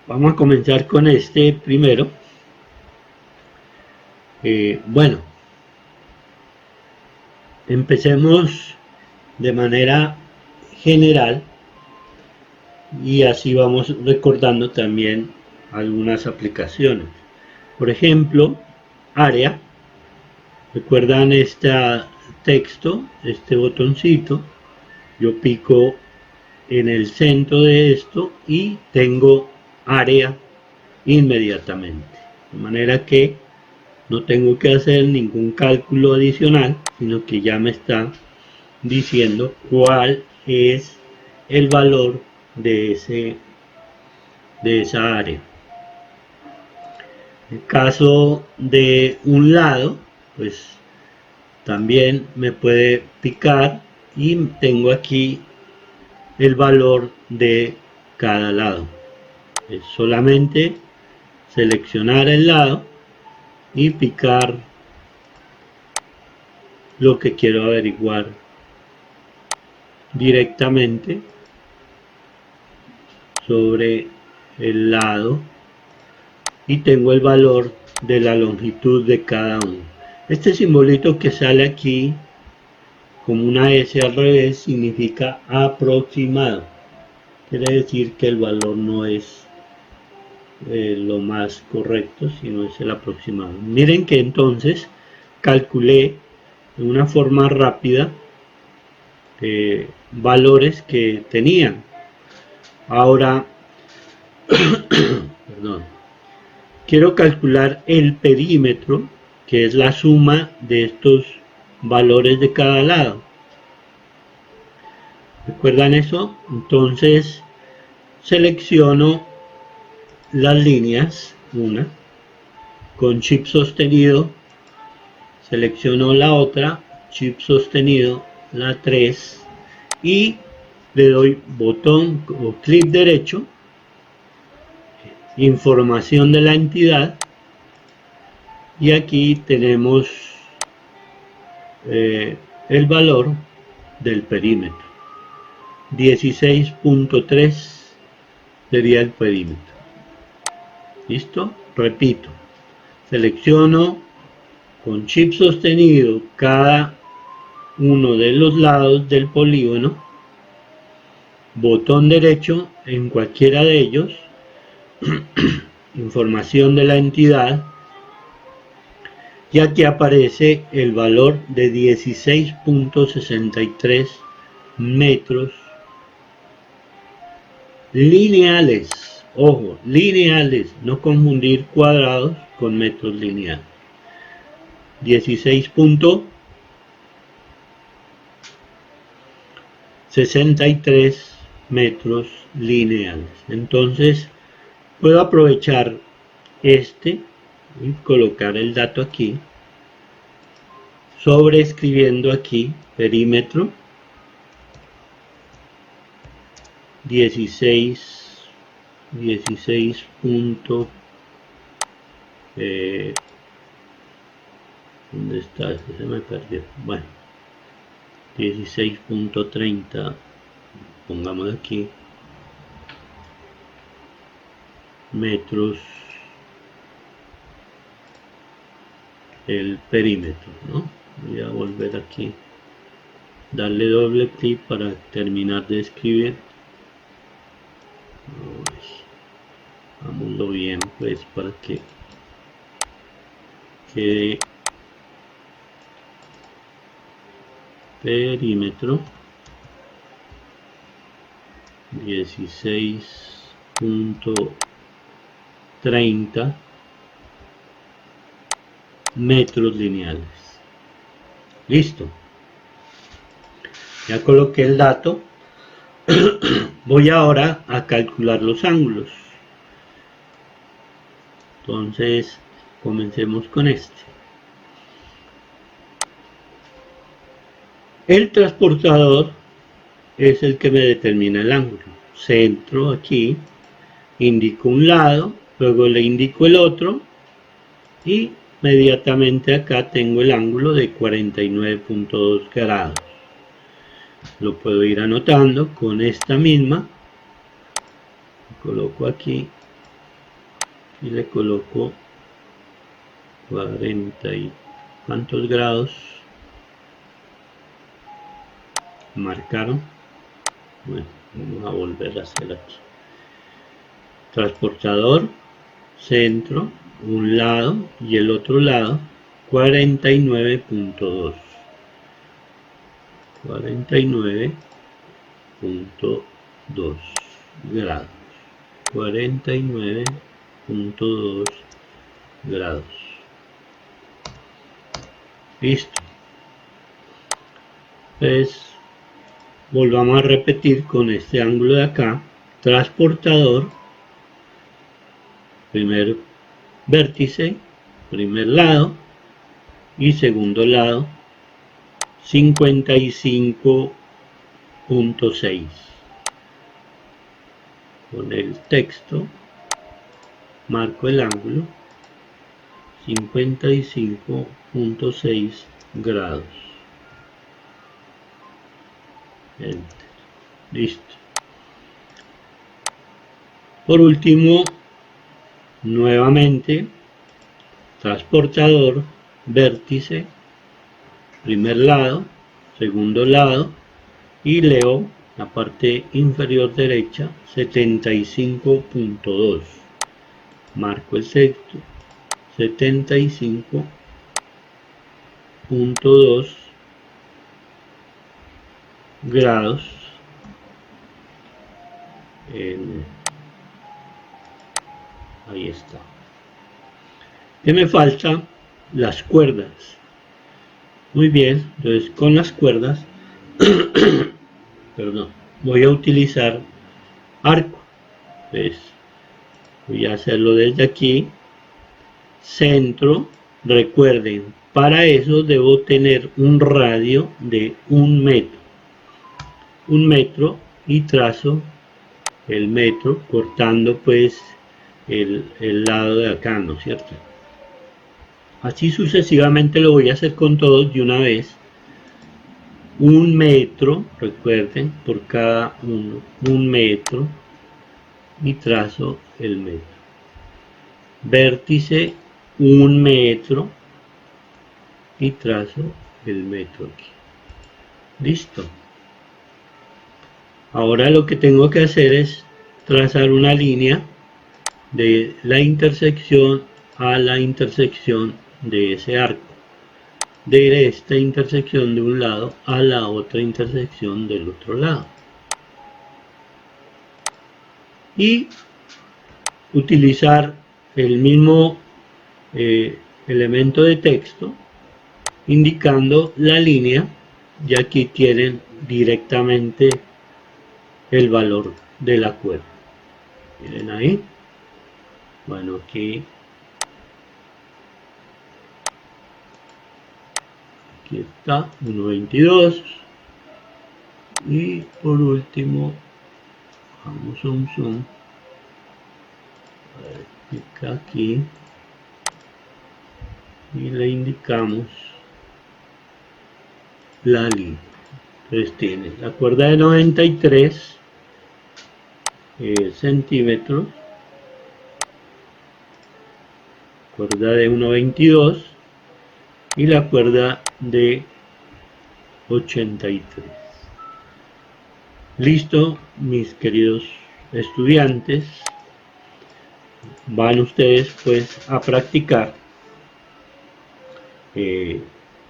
Vamos a comenzar con este primero. Bueno, empecemos de manera general y así vamos recordando también algunas aplicaciones. Por ejemplo, área. ¿Recuerdan este texto, este botoncito? Yo pico en el centro de esto y tengo área inmediatamente. De manera que no tengo que hacer ningún cálculo adicional, sino que ya me está diciendo cuál es el valor de esa área. En el caso de un lado, pues también me puede picar y tengo aquí el valor de cada lado. Es solamente seleccionar el lado y picar lo que quiero averiguar directamente sobre el lado y tengo el valor de la longitud de cada uno. Este simbolito que sale aquí como una S al revés significa aproximado. Quiere decir que el valor no es lo más correcto, si no es el aproximado. Miren que entonces calculé de una forma rápida valores que tenían. Ahora, perdón, quiero calcular el perímetro, que es la suma de estos valores de cada lado. ¿Recuerdan eso? Entonces selecciono las líneas, una, con chip sostenido, selecciono la otra, chip sostenido, la 3, y le doy botón o clic derecho, información de la entidad, y aquí tenemos el valor del perímetro. 16.3 sería el perímetro. ¿Listo? Repito, selecciono con chip sostenido cada uno de los lados del polígono, botón derecho en cualquiera de ellos, información de la entidad, y aquí aparece el valor de 16.63 metros lineales. Ojo, lineales, no confundir cuadrados con metros lineales. 16.63 metros lineales. Entonces puedo aprovechar este y colocar el dato aquí, sobreescribiendo aquí perímetro 16 ¿dónde está? Se me perdió. Bueno, 16.30, pongamos aquí, metros el perímetro, ¿no? Voy a volver aquí, darle doble clic para terminar de escribir. Hagámoslo bien, pues, para que quede perímetro 16.30 metros lineales. Listo, ya coloqué el dato. Voy ahora a calcular los ángulos. Entonces comencemos con este. El transportador es el que me determina el ángulo. Centro aquí, indico un lado, luego le indico el otro y inmediatamente acá tengo el ángulo de 49.2 grados. Lo puedo ir anotando con esta misma. Coloco aquí y le coloco 40 y cuántos grados marcaron. Bueno, vamos a volver a hacer aquí. Transportador, centro, un lado y el otro lado, 49.2. 49.2 grados. 49.2 grados. Listo. Pues volvamos a repetir con este ángulo de acá. Transportador, primer vértice, primer lado y segundo lado, 55.6. Con el texto marco el ángulo 55.6 grados. Enter. Listo. Por último, nuevamente, transportador, vértice, primer lado, segundo lado, y leo la parte inferior derecha, 75.2. marco el sexto, 75.2 grados ahí está. ¿Qué me falta? Las cuerdas. Muy bien, entonces con las cuerdas perdón, voy a utilizar arco. Entonces voy a hacerlo desde aquí, centro. Recuerden, para eso debo tener un radio de 1 metro. 1 metro y trazo el metro cortando pues el lado de acá, ¿no es cierto? Así sucesivamente lo voy a hacer con todos de una vez. 1 metro, recuerden, por cada uno, 1 metro y trazo el metro. Vértice 1 metro y trazo el metro aquí. Listo. Ahora lo que tengo que hacer es trazar una línea de la intersección a la intersección de ese arco, de esta intersección de un lado a la otra intersección del otro lado, y utilizar el mismo elemento de texto indicando la línea, y aquí tienen directamente el valor de la cuerda. Miren ahí. Bueno, aquí está 1.22, y por último vamos a un zoom, clic aquí y le indicamos la línea. Entonces tiene la cuerda de 93 centímetros, cuerda de 1.22 y la cuerda de 83. Listo, mis queridos estudiantes, van ustedes pues a practicar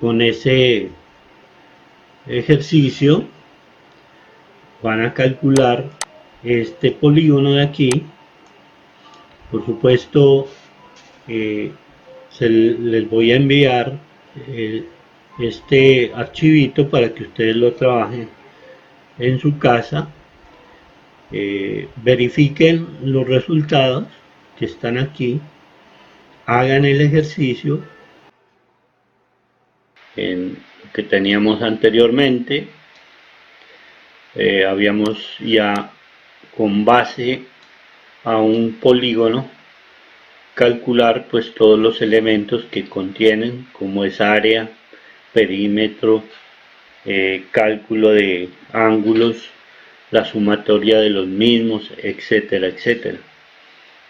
con ese ejercicio. Van a calcular este polígono de aquí. Por supuesto, les voy a enviar este archivito para que ustedes lo trabajen en su casa. Verifiquen los resultados que están aquí, hagan el ejercicio en que teníamos anteriormente. Habíamos ya, con base a un polígono, calcular pues todos los elementos que contienen, como es área, perímetro, cálculo de ángulos, la sumatoria de los mismos, etcétera, etcétera.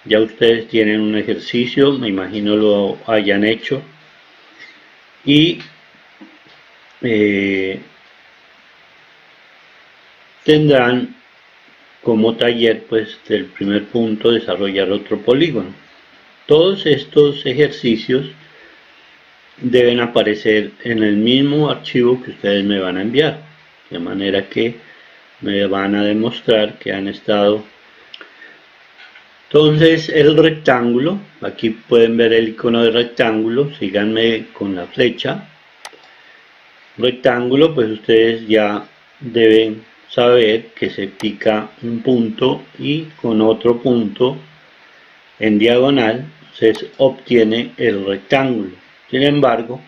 Ya ustedes tienen un ejercicio, me imagino lo hayan hecho, y tendrán como taller pues del primer punto desarrollar otro polígono. Todos estos ejercicios deben aparecer en el mismo archivo que ustedes me van a enviar, de manera que me van a demostrar que han estado. Entonces el rectángulo, aquí pueden ver el icono de rectángulo, síganme con la flecha. Rectángulo, pues ustedes ya deben saber que se pica un punto y con otro punto en diagonal se obtiene el rectángulo. Sin embargo,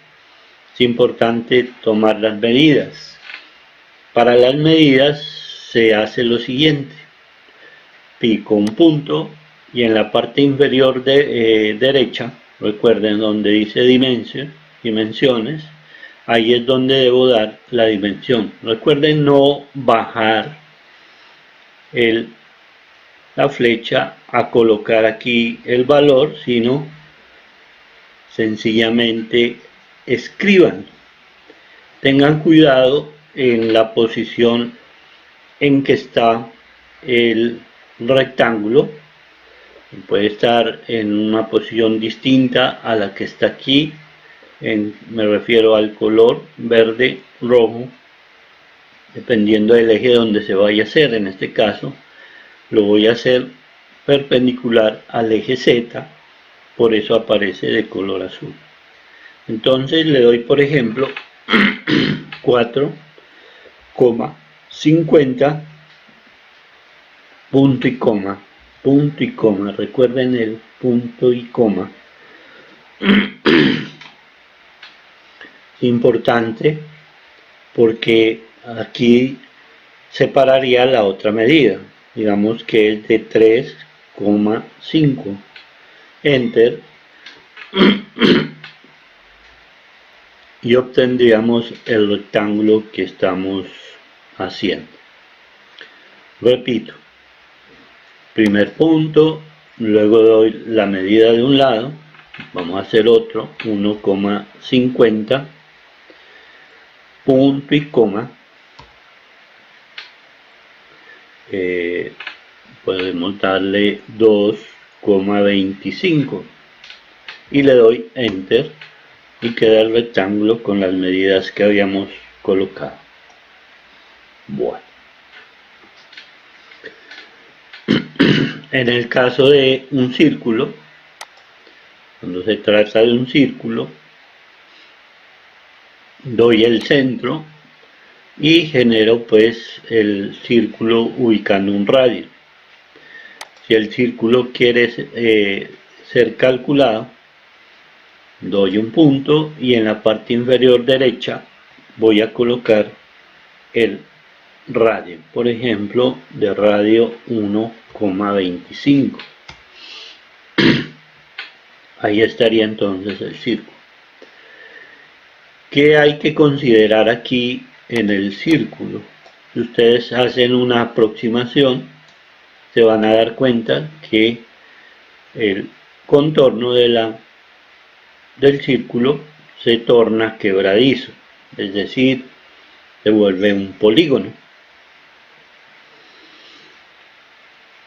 es importante tomar las medidas. Para las medidas se hace lo siguiente: pico un punto y en la parte inferior derecha, recuerden donde dice dimensiones, ahí es donde debo dar la dimensión. Recuerden no bajar la flecha a colocar aquí el valor, sino sencillamente escriban. Tengan cuidado en la posición en que está el rectángulo. puede estar en una posición distinta a la que está aquí, me refiero al color verde, rojo, dependiendo del eje donde se vaya a hacer. En este caso lo voy a hacer perpendicular al eje Z, por eso aparece de color azul. Entonces le doy, por ejemplo, 4,50, punto y coma, recuerden el punto y coma. Importante porque aquí separaría la otra medida, digamos que es de 3,5, enter, y obtendríamos el rectángulo que estamos haciendo. Repito, primer punto, luego doy la medida de un lado, vamos a hacer otro, 1,50, punto y coma, podemos darle 2,25 y le doy enter y queda el rectángulo con las medidas que habíamos colocado. Bueno, en el caso de un círculo, cuando se trata de un círculo, doy el centro y genero pues el círculo ubicando un radio. Si el círculo quiere ser calculado, doy un punto y en la parte inferior derecha voy a colocar el radio, por ejemplo de radio 1,25. Ahí estaría entonces el círculo. ¿Qué hay que considerar aquí en el círculo? Si ustedes hacen una aproximación, se van a dar cuenta que el contorno del círculo se torna quebradizo, es decir, se vuelve un polígono.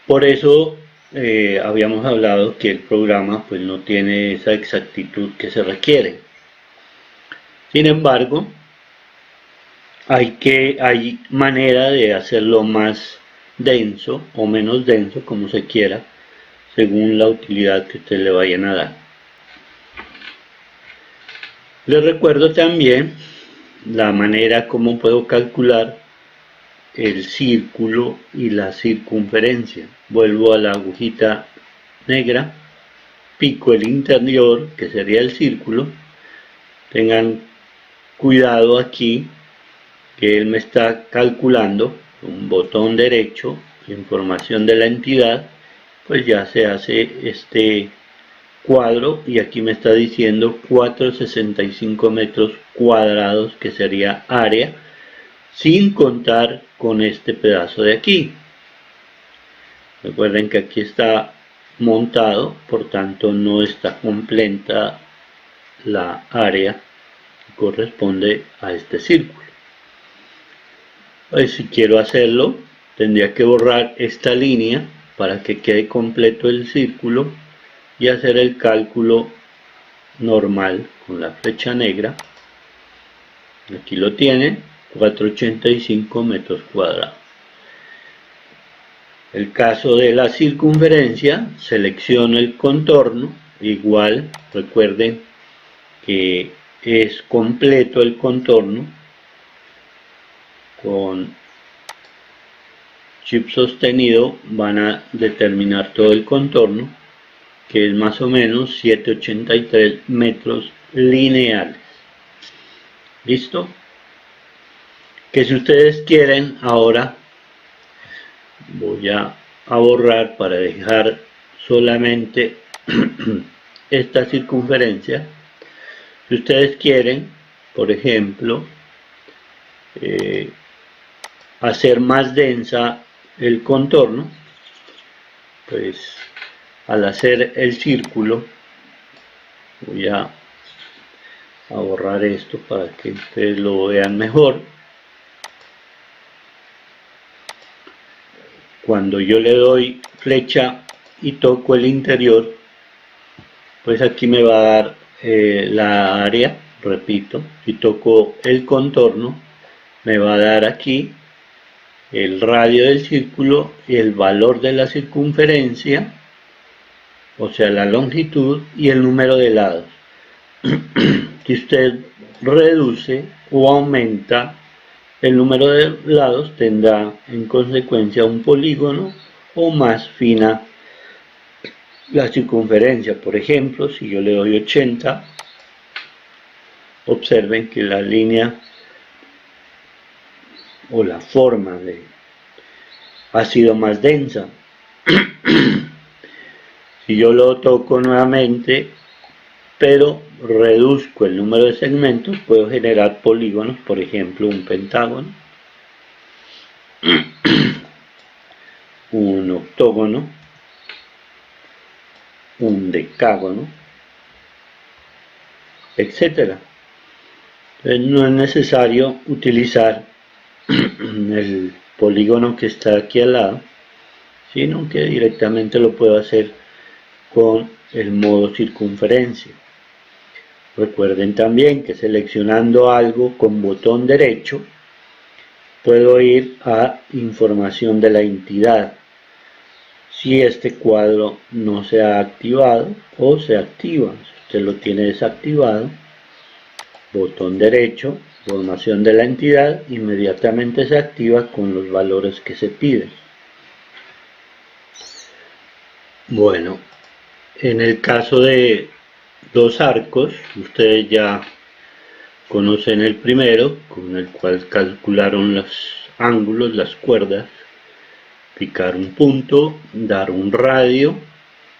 Por eso habíamos hablado que el programa pues no tiene esa exactitud que se requiere. Sin embargo, hay manera de hacerlo más denso o menos denso, como se quiera, según la utilidad que ustedes le vayan a dar. Les recuerdo también la manera como puedo calcular el círculo y la circunferencia. Vuelvo a la agujita negra, pico el interior, que sería el círculo. Tengan cuidado aquí que él me está calculando un botón derecho, información de la entidad, pues ya se hace este cuadro y aquí me está diciendo 465 metros cuadrados, que sería área, sin contar con este pedazo de aquí. Recuerden que aquí está montado, por tanto no está completa la área que corresponde a este círculo. Pues si quiero hacerlo, tendría que borrar esta línea para que quede completo el círculo y hacer el cálculo normal con la flecha negra. Aquí lo tienen, 485 metros cuadrados. El caso de la circunferencia, selecciono el contorno, igual recuerden que es completo el contorno, con Shift sostenido van a determinar todo el contorno, que es más o menos 783 metros lineales. ¿Listo? Que si ustedes quieren, ahora voy a borrar para dejar solamente esta circunferencia. Si ustedes quieren, por ejemplo, hacer más densa el contorno, pues al hacer el círculo, voy a borrar esto para que ustedes lo vean mejor. Cuando yo le doy flecha y toco el interior, pues aquí me va a dar la área, repito. Si toco el contorno, me va a dar aquí el radio del círculo y el valor de la circunferencia, o sea la longitud y el número de lados. Si usted reduce o aumenta el número de lados, tendrá en consecuencia un polígono o más fina la circunferencia. Por ejemplo, si yo le doy 80, observen que la línea o la forma ha sido más densa. Si yo lo toco nuevamente, pero reduzco el número de segmentos, puedo generar polígonos, por ejemplo, un pentágono, un octógono, un decágono, etc. Entonces no es necesario utilizar el polígono que está aquí al lado, sino que directamente lo puedo hacer con el modo circunferencia. Recuerden también que seleccionando algo con botón derecho, puedo ir a información de la entidad. Si este cuadro no se ha activado o se activa, si usted lo tiene desactivado, botón derecho, información de la entidad, inmediatamente se activa con los valores que se piden. Bueno, en el caso de dos arcos, ustedes ya conocen el primero, con el cual calcularon los ángulos, las cuerdas, picar un punto, dar un radio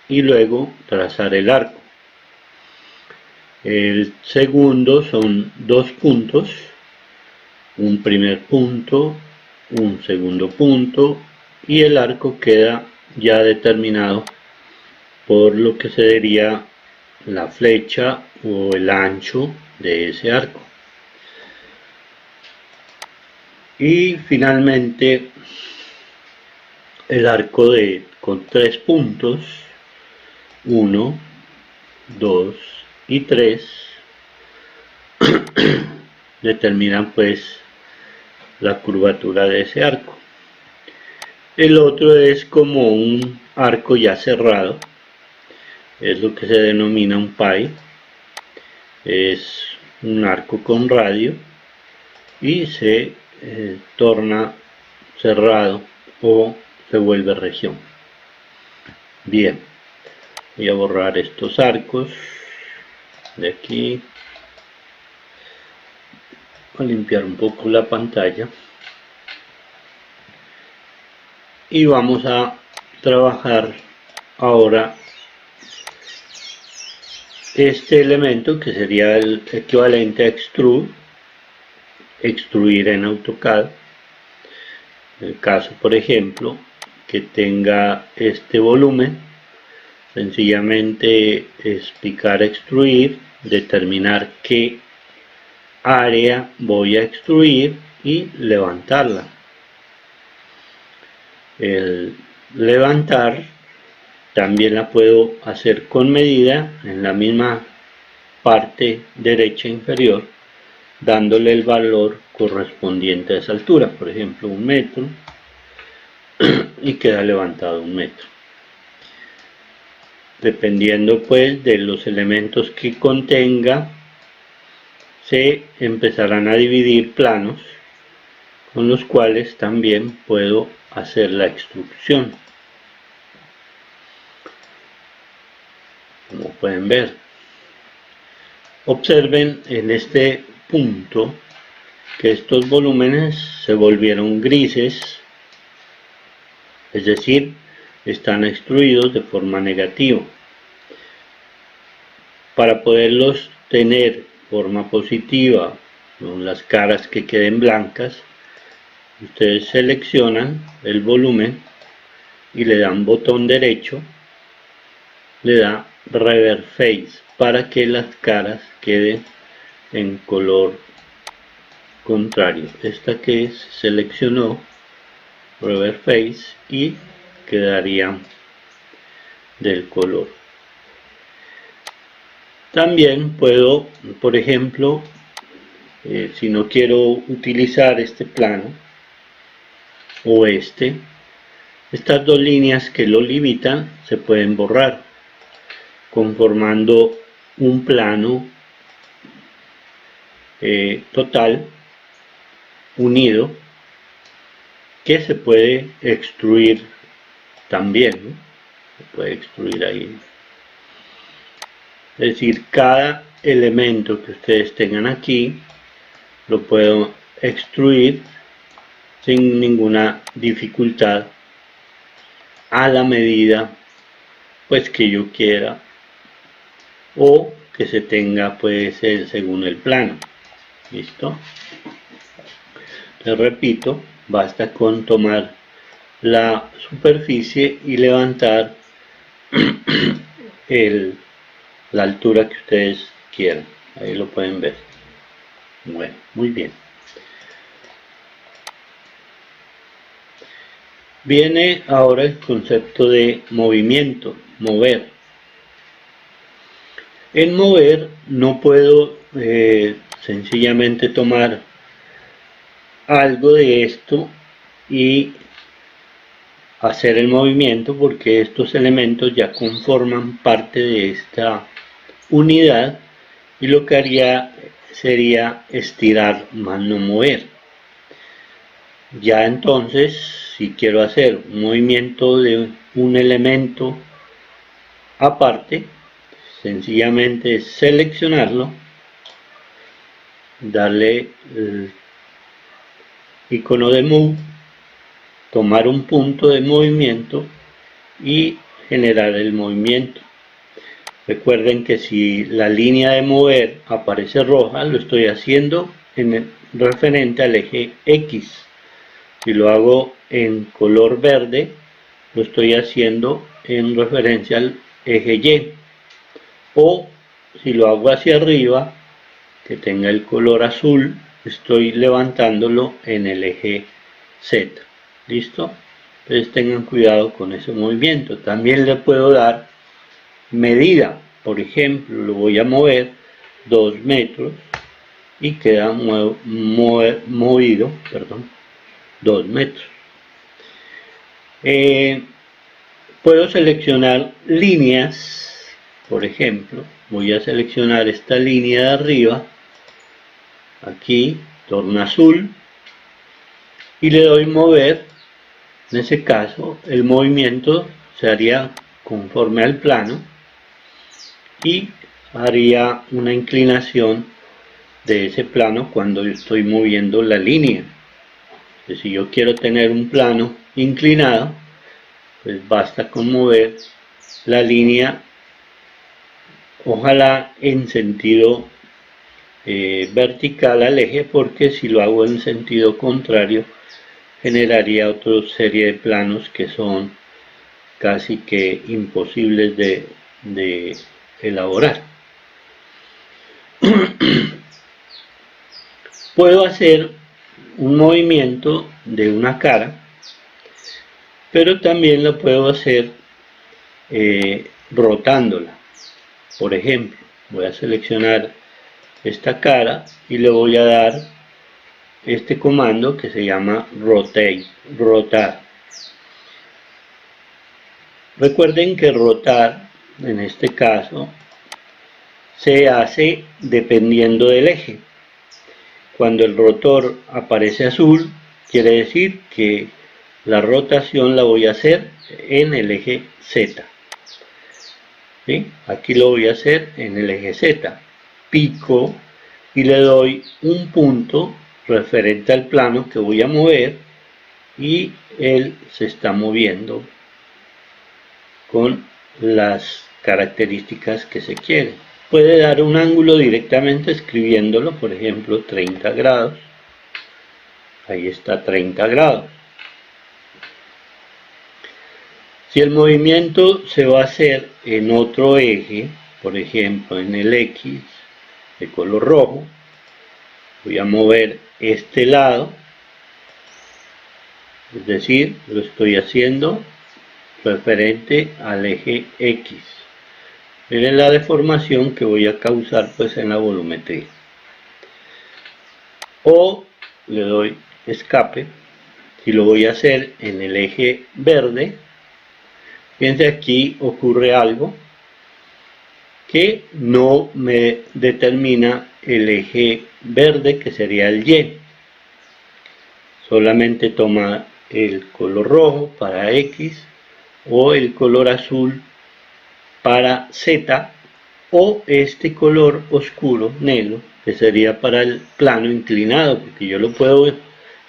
y luego trazar el arco. El segundo son dos puntos, un primer punto, un segundo punto, y el arco queda ya determinado por lo que sería la flecha o el ancho de ese arco. Y finalmente el arco con 3 puntos, 1, 2 y 3, determinan pues la curvatura de ese arco. El otro es como un arco ya cerrado, es lo que se denomina un pie, es un arco con radio y se torna cerrado o se vuelve región. Bien, voy a borrar estos arcos de aquí, voy a limpiar un poco la pantalla y vamos a trabajar ahora este elemento que sería el equivalente a extruir en AutoCAD. En el caso, por ejemplo, que tenga este volumen, sencillamente es picar extruir, determinar qué área voy a extruir y levantarla. El levantar también la puedo hacer con medida en la misma parte derecha inferior, dándole el valor correspondiente a esa altura, por ejemplo 1 metro, y queda levantado 1 metro. Dependiendo pues de los elementos que contenga, se empezarán a dividir planos con los cuales también puedo hacer la extrusión. Como pueden ver, observen en este punto que estos volúmenes se volvieron grises, es decir, están extruidos de forma negativa. Para poderlos tener forma positiva, con las caras que queden blancas, ustedes seleccionan el volumen y le dan botón derecho, le da Reverse Face para que las caras queden en color contrario. Esta que seleccionó Reverse Face y quedarían del color. También puedo, por ejemplo, si no quiero utilizar este plano o estas dos líneas que lo limitan se pueden borrar, conformando un plano total unido que se puede extruir también, ¿no? Se puede extruir ahí. Es decir, cada elemento que ustedes tengan aquí lo puedo extruir sin ninguna dificultad a la medida pues que yo quiera o que se tenga pues según el plano. ¿Listo? Les repito, basta con tomar la superficie y levantar la altura que ustedes quieran. Ahí lo pueden ver. Bueno, muy bien. Viene ahora el concepto de movimiento, mover. En mover no puedo sencillamente tomar algo de esto y hacer el movimiento, porque estos elementos ya conforman parte de esta unidad y lo que haría sería estirar más no mover. Ya entonces, si quiero hacer un movimiento de un elemento aparte, sencillamente es seleccionarlo, darle el icono de Move, tomar un punto de movimiento y generar el movimiento. Recuerden que si la línea de mover aparece roja, lo estoy haciendo referente al eje X. Si lo hago en color verde, lo estoy haciendo en referencia al eje Y. O si lo hago hacia arriba, que tenga el color azul, estoy levantándolo en el eje Z. ¿Listo? Entonces tengan cuidado con ese movimiento. También le puedo dar medida. Por ejemplo, lo voy a mover 2 metros y queda movido 2 metros. Puedo seleccionar líneas. Por ejemplo, voy a seleccionar esta línea de arriba. Aquí, torna azul. Y le doy mover. En ese caso, el movimiento se haría conforme al plano y haría una inclinación de ese plano cuando yo estoy moviendo la línea. Entonces, si yo quiero tener un plano inclinado, pues basta con mover la línea, ojalá en sentido vertical al eje, porque si lo hago en sentido contrario generaría otra serie de planos que son casi que imposibles de elaborar. Puedo hacer un movimiento de una cara, pero también lo puedo hacer rotándola. Por ejemplo, voy a seleccionar esta cara y le voy a dar este comando que se llama rotate, rotar. Recuerden que rotar, en este caso, se hace dependiendo del eje. Cuando el rotor aparece azul, quiere decir que la rotación la voy a hacer en el eje Z. ¿Sí? Aquí lo voy a hacer en el eje Z. Pico y le doy un punto referente al plano que voy a mover y él se está moviendo con las características que se quieren. Puede dar un ángulo directamente escribiéndolo, por ejemplo 30 grados. Ahí está 30 grados. Si el movimiento se va a hacer en otro eje, por ejemplo en el X de color rojo, voy a mover este lado, es decir, lo estoy haciendo referente al eje X. Miren la deformación que voy a causar pues en la volumetría. O le doy escape. Si lo voy a hacer en el eje verde, fíjense, aquí ocurre algo que no me determina el eje verde, que sería el Y. Solamente toma el color rojo para X o el color azul para Z, o este color oscuro negro que sería para el plano inclinado, porque yo lo puedo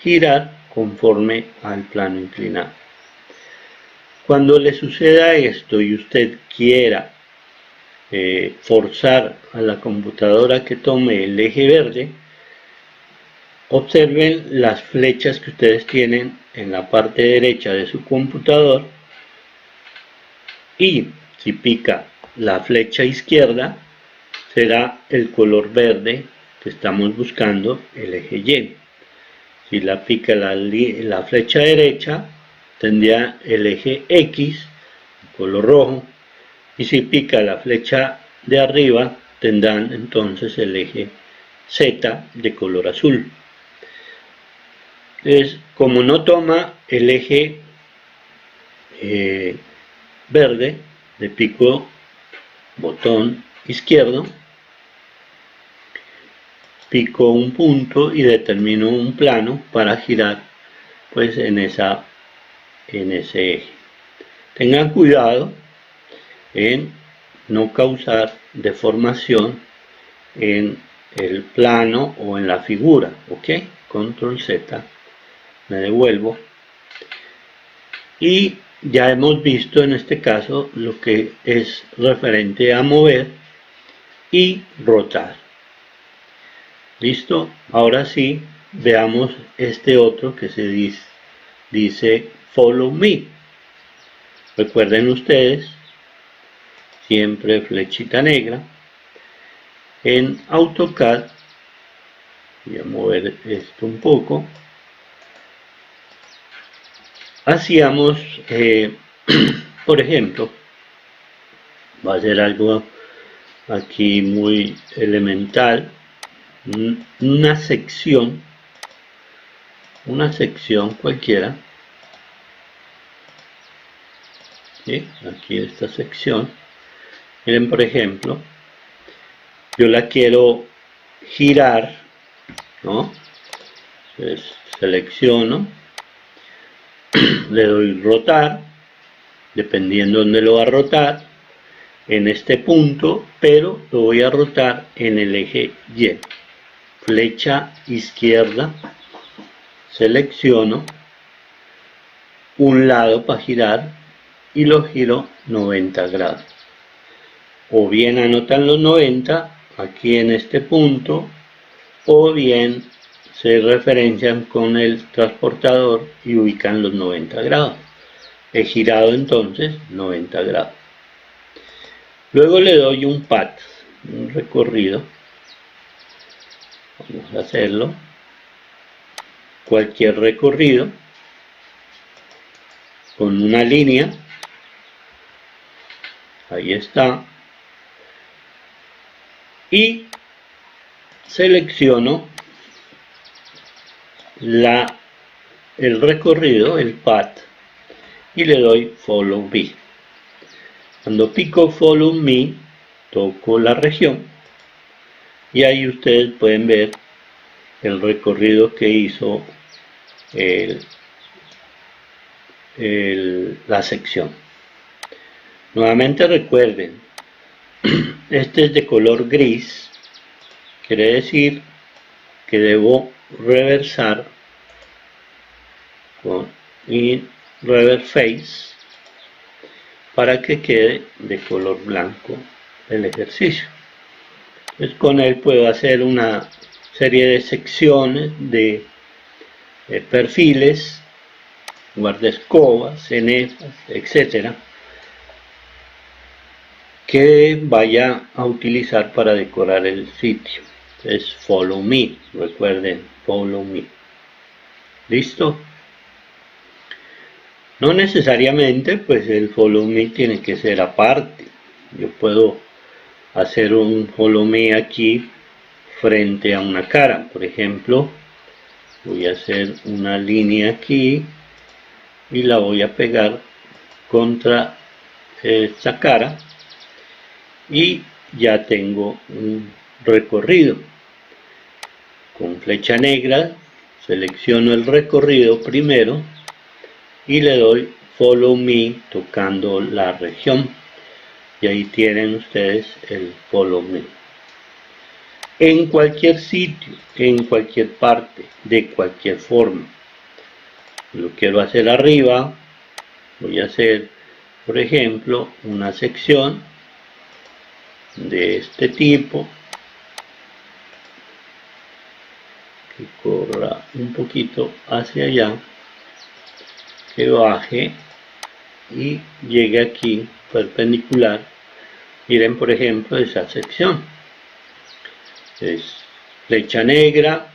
girar conforme al plano inclinado. Cuando le suceda esto y usted quiera forzar a la computadora que tome el eje verde, observen las flechas que ustedes tienen en la parte derecha de su computador, y si pica la flecha izquierda será el color verde que estamos buscando, el eje Y. Si la pica la flecha derecha tendría el eje X, el color rojo, y si pica la flecha de arriba tendrán entonces el eje Z de color azul. Entonces, como no toma el eje verde, le pico botón izquierdo, pico un punto y determino un plano para girar pues en ese eje. Tengan cuidado en no causar deformación en el plano o en la figura. Ok, control Z, me devuelvo, y ya hemos visto en este caso lo que es referente a mover y rotar. Listo, ahora sí veamos este otro que se dice follow me. Recuerden ustedes, siempre flechita negra. En AutoCAD, voy a mover esto un poco, hacíamos, por ejemplo, va a ser algo aquí muy elemental, una sección cualquiera, ¿sí? Aquí esta sección, miren, por ejemplo, yo la quiero girar, ¿no? Entonces selecciono, le doy rotar, dependiendo de dónde lo va a rotar, en este punto, pero lo voy a rotar en el eje Y. Flecha izquierda, selecciono un lado para girar y lo giro 90 grados. O bien anotan los 90 aquí en este punto, o bien se referencian con el transportador y ubican los 90 grados. He girado entonces 90 grados. Luego le doy un path, un recorrido. Vamos a hacerlo. Cualquier recorrido con una línea. Ahí está. Y selecciono el recorrido, el path, y le doy follow me. Cuando pico follow me, toco la región y ahí ustedes pueden ver el recorrido que hizo la sección. Nuevamente recuerden, este es de color gris, quiere decir que debo reversar con reverse face para que quede de color blanco el ejercicio. Entonces con él puedo hacer una serie de secciones de perfiles, guardaescobas, cenefas, etcétera, que vaya a utilizar para decorar el sitio. Entonces follow me, recuerden, follow me. ¿Listo? No necesariamente pues el follow me tiene que ser aparte. Yo puedo hacer un follow me aquí frente a una cara. Por ejemplo, voy a hacer una línea aquí y la voy a pegar contra esta cara y ya tengo un recorrido. Con flecha negra selecciono el recorrido primero y le doy follow me tocando la región y ahí tienen ustedes el follow me. En cualquier sitio, en cualquier parte, de cualquier forma. Lo quiero hacer arriba, voy a hacer por ejemplo una sección de este tipo que corra un poquito hacia allá, que baje y llegue aquí perpendicular. Miren por ejemplo esa sección, es flecha negra,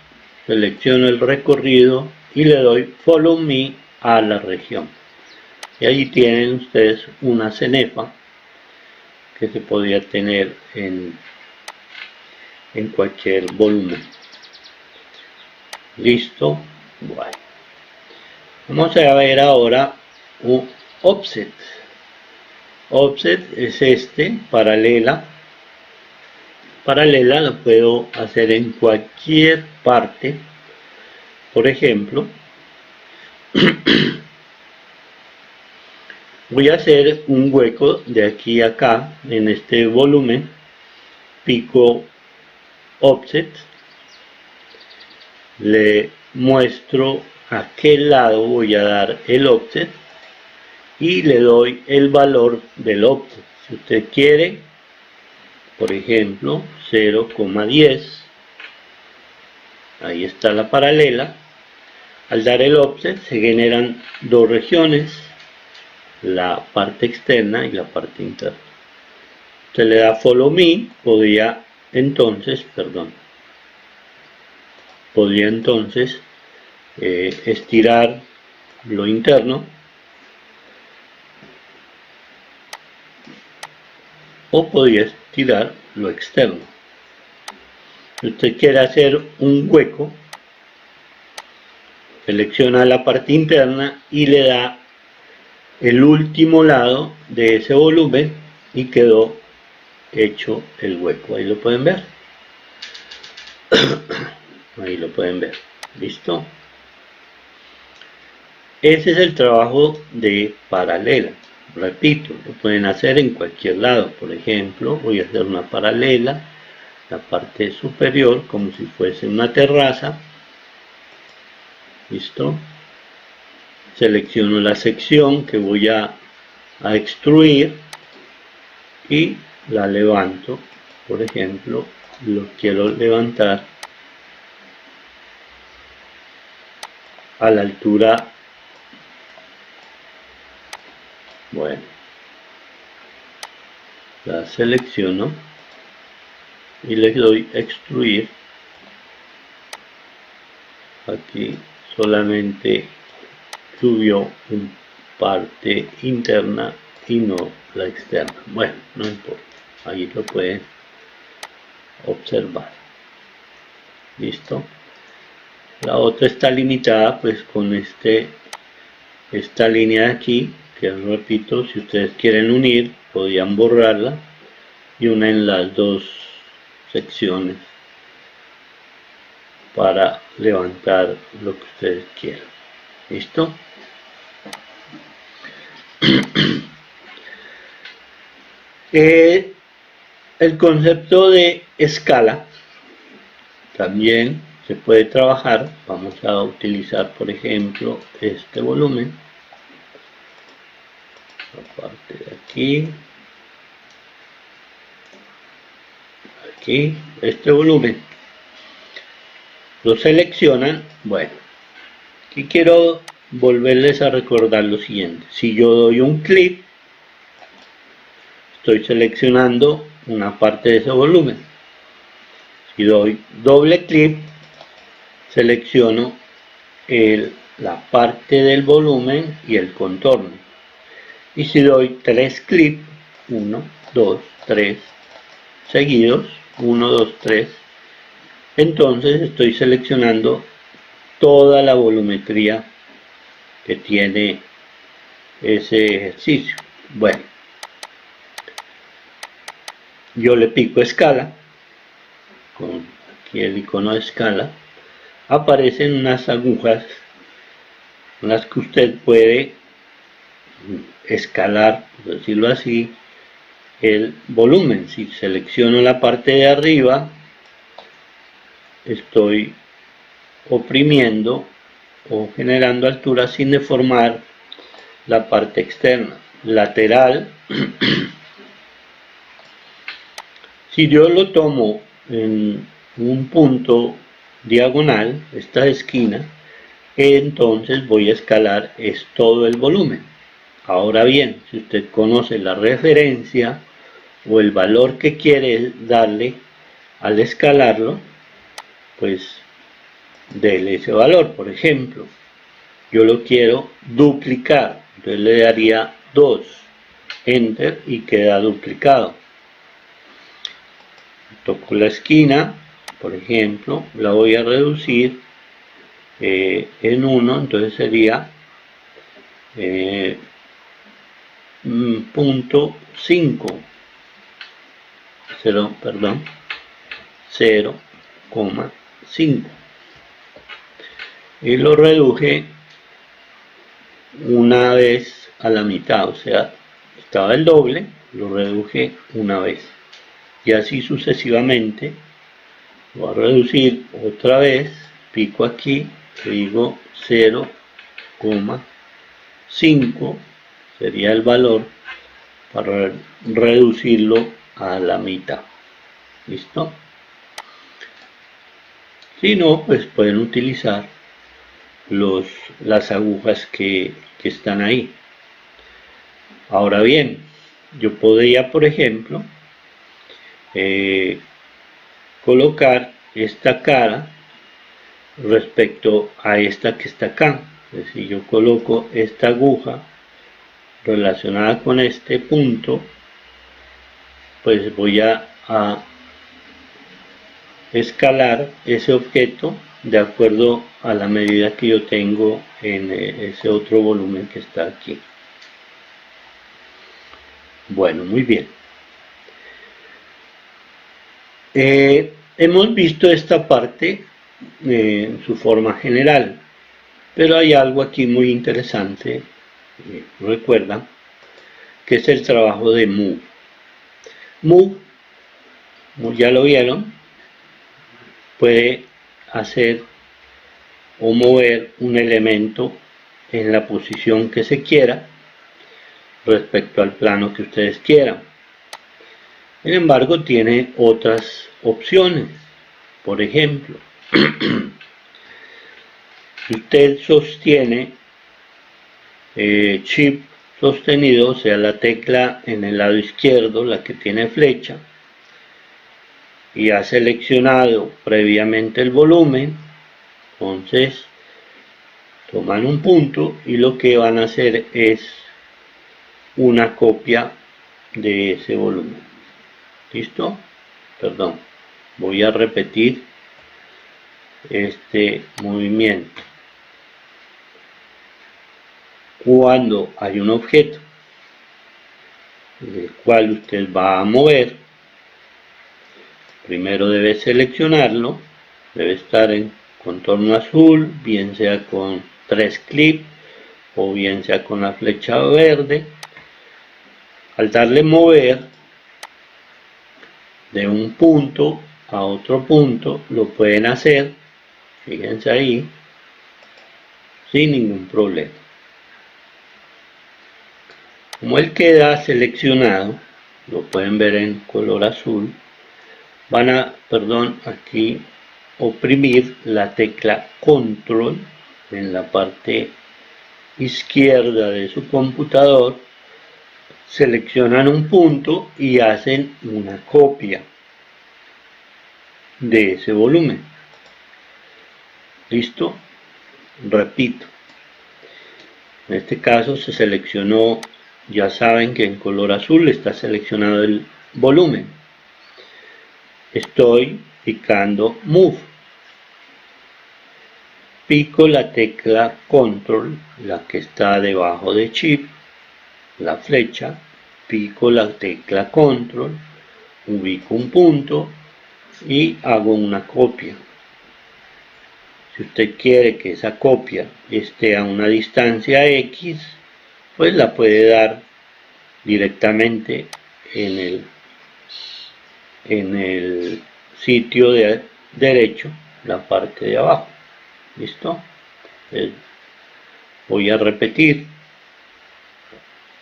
selecciono el recorrido y le doy follow me a la región y ahí tienen ustedes una cenefa que se podría tener en cualquier volumen. Listo. Bueno, vamos a ver ahora un offset. Offset es este, paralela lo puedo hacer en cualquier parte. Por ejemplo, voy a hacer un hueco de aquí a acá en este volumen, pico offset, le muestro a qué lado voy a dar el offset y le doy el valor del offset. Si usted quiere, por ejemplo, 0,10, ahí está la paralela. Al dar el offset se generan dos regiones, la parte externa y la parte interna. Usted le da follow me, podría entonces estirar lo interno o podría estirar lo externo. Si usted quiere hacer un hueco, selecciona la parte interna y le da el último lado de ese volumen y quedó hecho el hueco. Ahí lo pueden ver. Ahí lo pueden ver. ¿Listo? Ese es el trabajo de paralela. Repito, lo pueden hacer en cualquier lado. Por ejemplo, voy a hacer una paralela, la parte superior como si fuese una terraza. ¿Listo? Selecciono la sección que voy a extruir y la levanto. Por ejemplo, lo quiero levantar a la altura, bueno, la selecciono y le doy extruir. Aquí solamente subió en parte interna y no la externa. Bueno, no importa, ahí lo pueden observar. Listo. La otra está limitada pues con esta línea de aquí, que repito, si ustedes quieren unir podrían borrarla y unen las dos secciones para levantar lo que ustedes quieran. ¿Listo? El concepto de escala también se puede trabajar. Vamos a utilizar por ejemplo este volumen, la parte de aquí, este volumen lo seleccionan. Bueno, aquí quiero volverles a recordar lo siguiente: si yo doy un clic, estoy seleccionando una parte de ese volumen. Si doy doble clic, selecciono el la parte del volumen y el contorno. Y si doy 3 clics, 1, 2, 3, seguidos, 1, 2, 3, entonces estoy seleccionando toda la volumetría que tiene ese ejercicio. Bueno, yo le pico escala, con aquí el icono de escala, aparecen unas agujas en las que usted puede escalar, por decirlo así, el volumen. Si selecciono la parte de arriba, estoy oprimiendo o generando altura sin deformar la parte externa. Lateral, si yo lo tomo en un punto diagonal, esta esquina, entonces voy a escalar es todo el volumen. Ahora bien, si usted conoce la referencia o el valor que quiere darle al escalarlo, pues dele ese valor. Por ejemplo, yo lo quiero duplicar, entonces le daría 2, enter, y queda duplicado. Toco la esquina, por ejemplo, la voy a reducir en 1, entonces sería punto 5, 0,5, y lo reduje una vez a la mitad, o sea, estaba el doble, lo reduje una vez, y así sucesivamente. Voy a reducir otra vez, pico aquí, digo 0,5 sería el valor para reducirlo a la mitad. ¿Listo? Si no, pues pueden utilizar las agujas que están ahí. Ahora bien, yo podría, por ejemplo, colocar esta cara respecto a esta que está acá. Entonces, si yo coloco esta aguja relacionada con este punto, pues voy a escalar ese objeto de acuerdo a la medida que yo tengo en ese otro volumen que está aquí. Bueno, muy bien. Hemos visto esta parte en su forma general, pero hay algo aquí muy interesante, recuerdan, que es el trabajo de Move. Move, ya lo vieron, puede hacer o mover un elemento en la posición que se quiera respecto al plano que ustedes quieran. Sin embargo, tiene otras opciones. Por ejemplo, si usted sostiene Shift sostenido, o sea, la tecla en el lado izquierdo, la que tiene flecha, y ha seleccionado previamente el volumen, entonces toman un punto y lo que van a hacer es una copia de ese volumen. ¿Listo? Perdón, voy a repetir este movimiento. Cuando hay un objeto el cual usted va a mover, primero debe seleccionarlo, debe estar en contorno azul, bien sea con 3 clics o bien sea con la flecha verde. Al darle mover de un punto a otro punto, lo pueden hacer, fíjense ahí, sin ningún problema. Como él queda seleccionado, lo pueden ver en color azul, van a, aquí oprimir la tecla control en la parte izquierda de su computador, seleccionan un punto y hacen una copia de ese volumen. ¿Listo? Repito, En este caso se seleccionó, ya saben que en color azul está seleccionado el volumen. Estoy picando Move. Pico la tecla Control, la que está debajo de Shift, la flecha, pico la tecla Control, ubico un punto y hago una copia. Si usted quiere que esa copia esté a una distancia X, pues la puede dar directamente en el sitio de derecho, la parte de abajo. ¿Listo? Entonces, voy a repetir.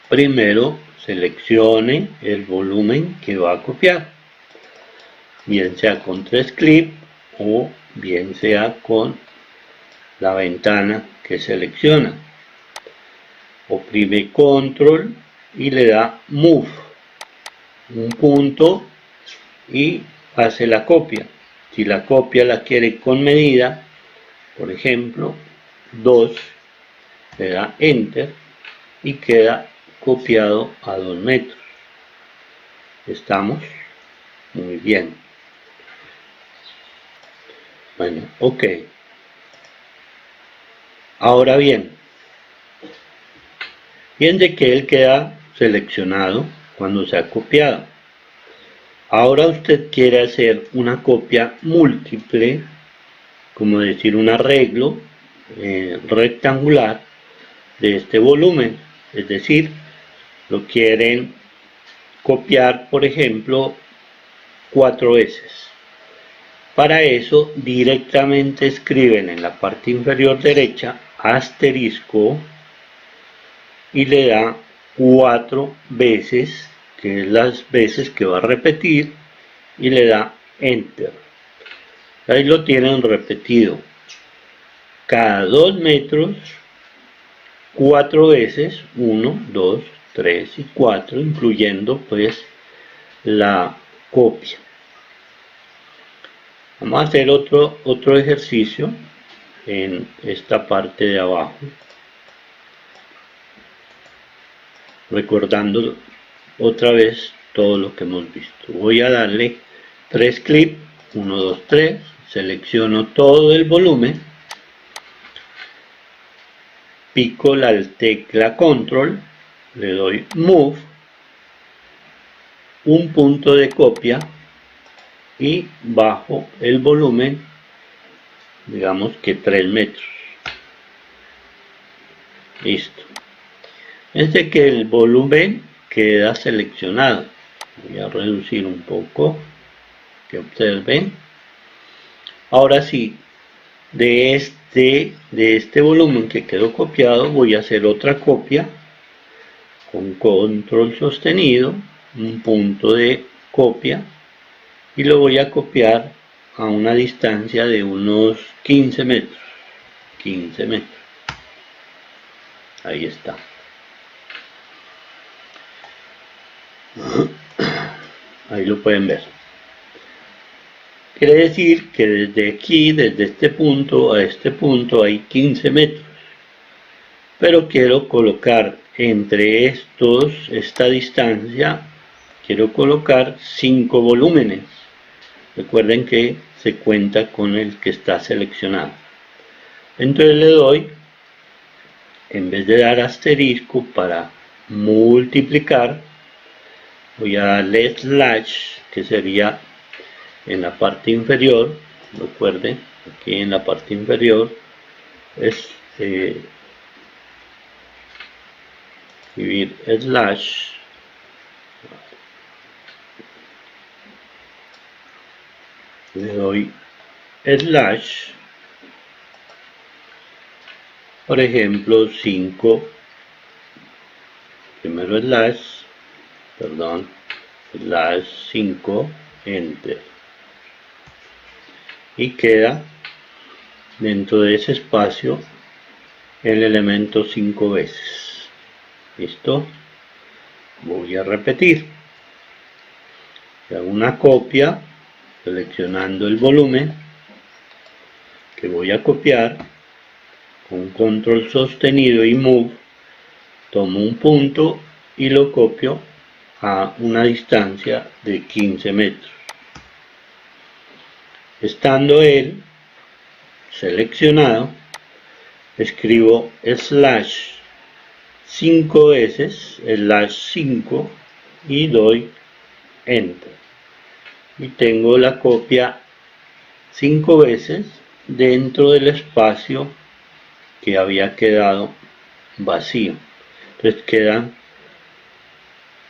Primero seleccione el volumen que va a copiar, bien sea con 3 clics o bien sea con la ventana que selecciona. Oprime Control y le da Move, un punto, y hace la copia. Si la copia la quiere con medida, por ejemplo 2, le da Enter y queda copiado a 2 metros. ¿Estamos? Muy bien. Bueno, ok. Ahora bien, fíjense que él queda seleccionado cuando se ha copiado. Ahora usted quiere hacer una copia múltiple, como decir un arreglo rectangular de este volumen. Es decir, lo quieren copiar, por ejemplo, 4 veces. Para eso directamente escriben en la parte inferior derecha asterisco y le da 4 veces, que es las veces que va a repetir, y le da Enter. Ahí lo tienen repetido. Cada 2 metros, 4 veces, 1, 2, 3 y 4, incluyendo pues la copia. Vamos a hacer otro ejercicio en esta parte de abajo, recordando otra vez todo lo que hemos visto. Voy a darle 3 clics, 1, 2, 3, selecciono todo el volumen, pico la tecla Control, le doy Move, un punto de copia y bajo el volumen, digamos que 3 metros. Listo. Fíjense que el volumen queda seleccionado. Voy a reducir un poco, que observen. Ahora sí, de este volumen que quedó copiado, voy a hacer otra copia con control sostenido, un punto de copia, y lo voy a copiar a una distancia de unos 15 metros. 15 metros. Ahí está. Ahí lo pueden ver. Quiere decir que desde aquí, desde este punto a este punto, hay 15 metros. Pero quiero colocar entre esta distancia, quiero colocar 5 volúmenes. Recuerden que se cuenta con el que está seleccionado. Entonces le doy, en vez de dar asterisco para multiplicar, voy a darle slash, que sería en la parte inferior. Recuerden, aquí en la parte inferior es escribir slash, le doy slash, por ejemplo 5, primero slash 5, enter, y queda dentro de ese espacio el elemento 5 veces. ¿Listo? Voy a repetir. Hago una copia seleccionando el volumen que voy a copiar con control sostenido y move, tomo un punto y lo copio a una distancia de 15 metros. Estando él seleccionado, escribo slash 5 veces, slash 5, y doy enter. Y tengo la copia 5 veces dentro del espacio que había quedado vacío. Entonces quedan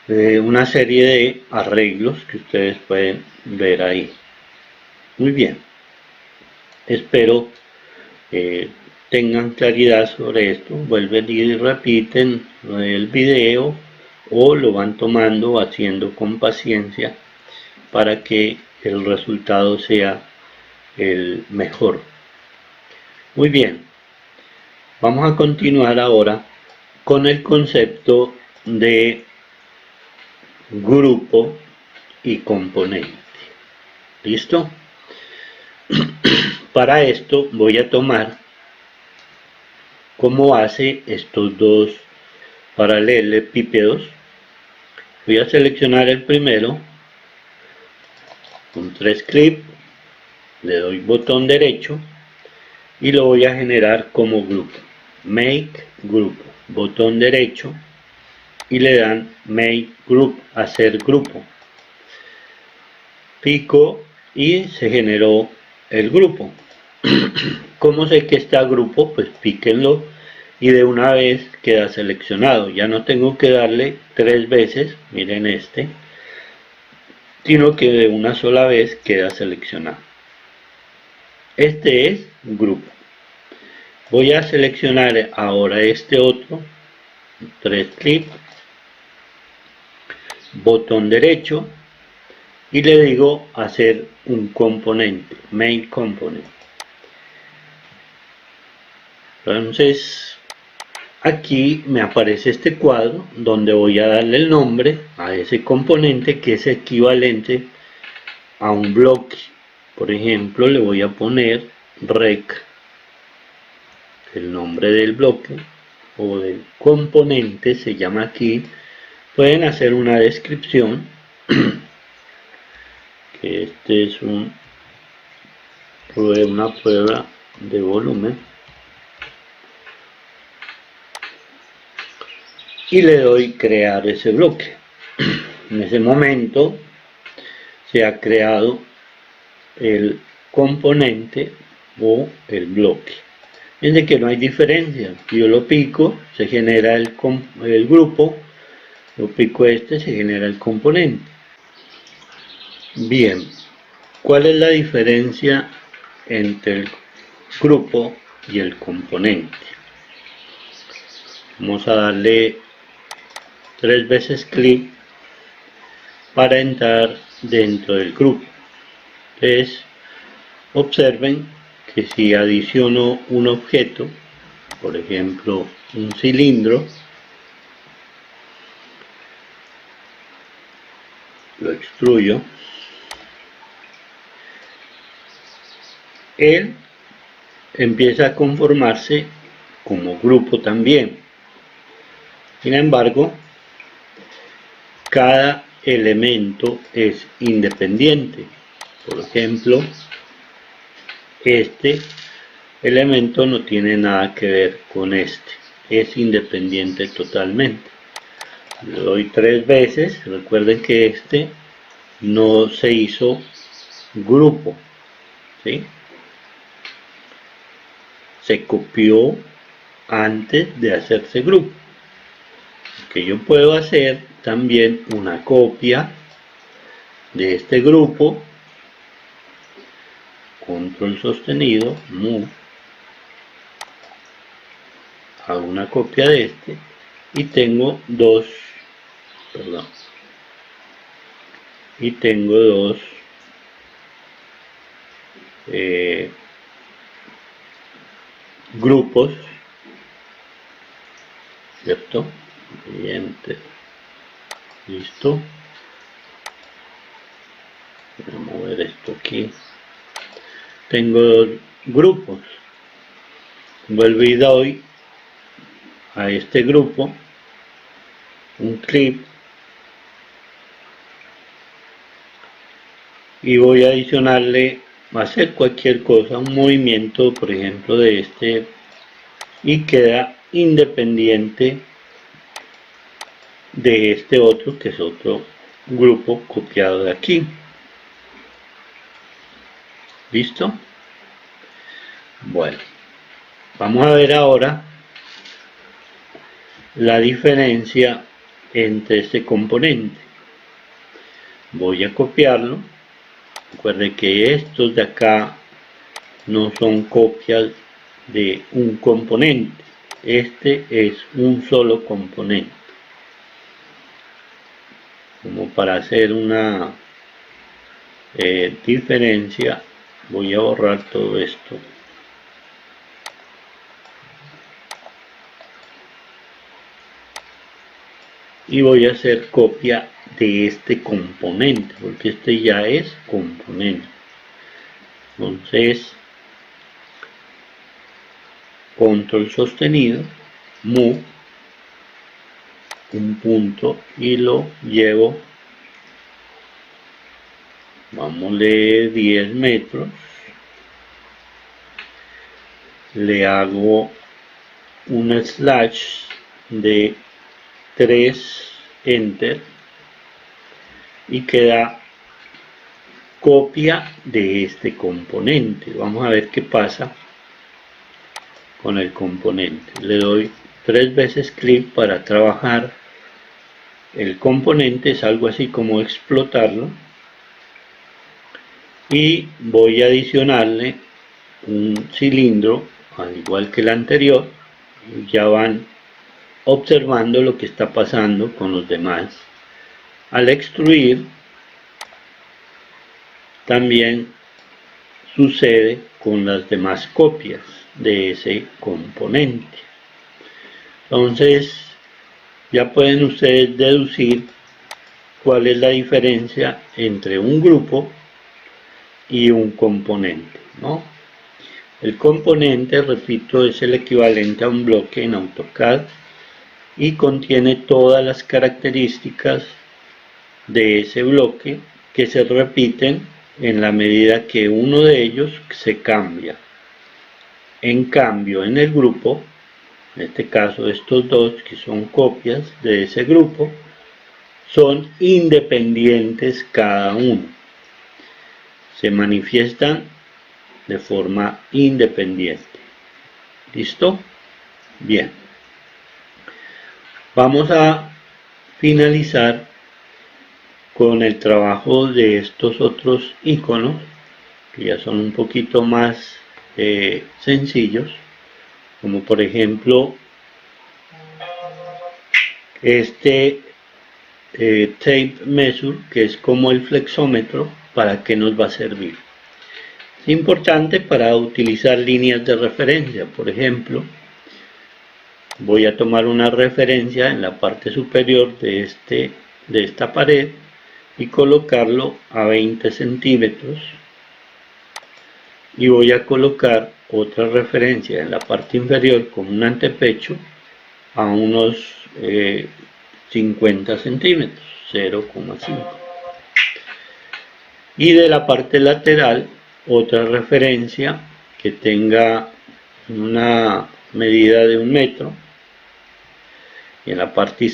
una serie de arreglos que ustedes pueden ver ahí. Muy bien, espero tengan claridad sobre esto. Vuelven y repiten el video o lo van tomando, haciendo con paciencia para que el resultado sea el mejor. Muy bien, vamos a continuar ahora con el concepto de grupo y componente. ¿Listo? Para esto voy a tomar como base estos dos paralelepípedos. Voy a seleccionar el primero con 3 clics, le doy botón derecho y lo voy a generar como grupo. Make grupo, botón derecho y le dan Make Group, hacer grupo. Pico y se generó el grupo. ¿Cómo sé que está grupo? Pues píquenlo y de una vez queda seleccionado. Ya no tengo que darle 3 veces, miren este, sino que de una sola vez queda seleccionado. Este es grupo. Voy a seleccionar ahora este otro, 3 clics, botón derecho y le digo hacer un componente, main component. Entonces aquí me aparece este cuadro donde voy a darle el nombre a ese componente que es equivalente a un bloque. Por ejemplo, le voy a poner rec, el nombre del bloque o del componente se llama aquí. Pueden hacer una descripción que este es una prueba de volumen y le doy crear ese bloque. En ese momento se ha creado el componente o el bloque. Fíjense que no hay diferencia. Si yo lo pico, se genera el grupo, lo pico este, se genera el componente. Bien, ¿cuál es la diferencia entre el grupo y el componente? Vamos a darle 3 veces clic para entrar dentro del grupo. Entonces, observen que si adiciono un objeto, por ejemplo un cilindro, lo extruyo, él empieza a conformarse como grupo también. Sin embargo, cada elemento es independiente. Por ejemplo, este elemento no tiene nada que ver con este, es independiente totalmente. Le doy 3 veces, recuerden que este no se hizo grupo, ¿sí? Se copió antes de hacerse grupo. Que yo puedo hacer también una copia de este grupo, control sostenido, move, hago una copia de este y tengo dos grupos, ¿cierto? Siguiente, listo. Voy a mover esto aquí. Tengo dos grupos. Vuelvo y doy a este grupo un clip y voy a adicionarle, hacer cualquier cosa, un movimiento por ejemplo de este, y queda independiente de este otro, que es otro grupo copiado de aquí. ¿Listo? Bueno, vamos a ver ahora la diferencia entre este componente. Voy a copiarlo. Recuerde que estos de acá no son copias de un componente. Este es un solo componente. Como para hacer una diferencia, voy a borrar todo esto. Y voy a hacer copia de este componente, porque este ya es componente. Entonces, control sostenido, move, un punto y lo llevo, vámosle 10 metros, le hago un slash de 3 enter y queda copia de este componente. Vamos a ver qué pasa con el componente. Le doy 3 veces clic para trabajar el componente, es algo así como explotarlo, y voy a adicionarle un cilindro al igual que el anterior. Ya van observando lo que está pasando con los demás. Al extruir también sucede con las demás copias de ese componente. Entonces ya pueden ustedes deducir cuál es la diferencia entre un grupo y un componente, ¿no? El componente, repito, es el equivalente a un bloque en AutoCAD y contiene todas las características de ese bloque que se repiten en la medida que uno de ellos se cambia. En cambio, en el grupo, en este caso estos dos que son copias de ese grupo, son independientes cada uno. Se manifiestan de forma independiente. ¿Listo? Bien. Vamos a finalizar con el trabajo de estos otros iconos, que ya son un poquito más sencillos, como por ejemplo este tape measure, que es como el flexómetro. ¿Para qué nos va a servir? Es importante para utilizar líneas de referencia. Por ejemplo, voy a tomar una referencia en la parte superior de esta pared y colocarlo a 20 centímetros, y voy a colocar otra referencia en la parte inferior con un antepecho a unos 50 centímetros, 0,5, y de la parte lateral otra referencia que tenga una medida de 1 metro, y en la parte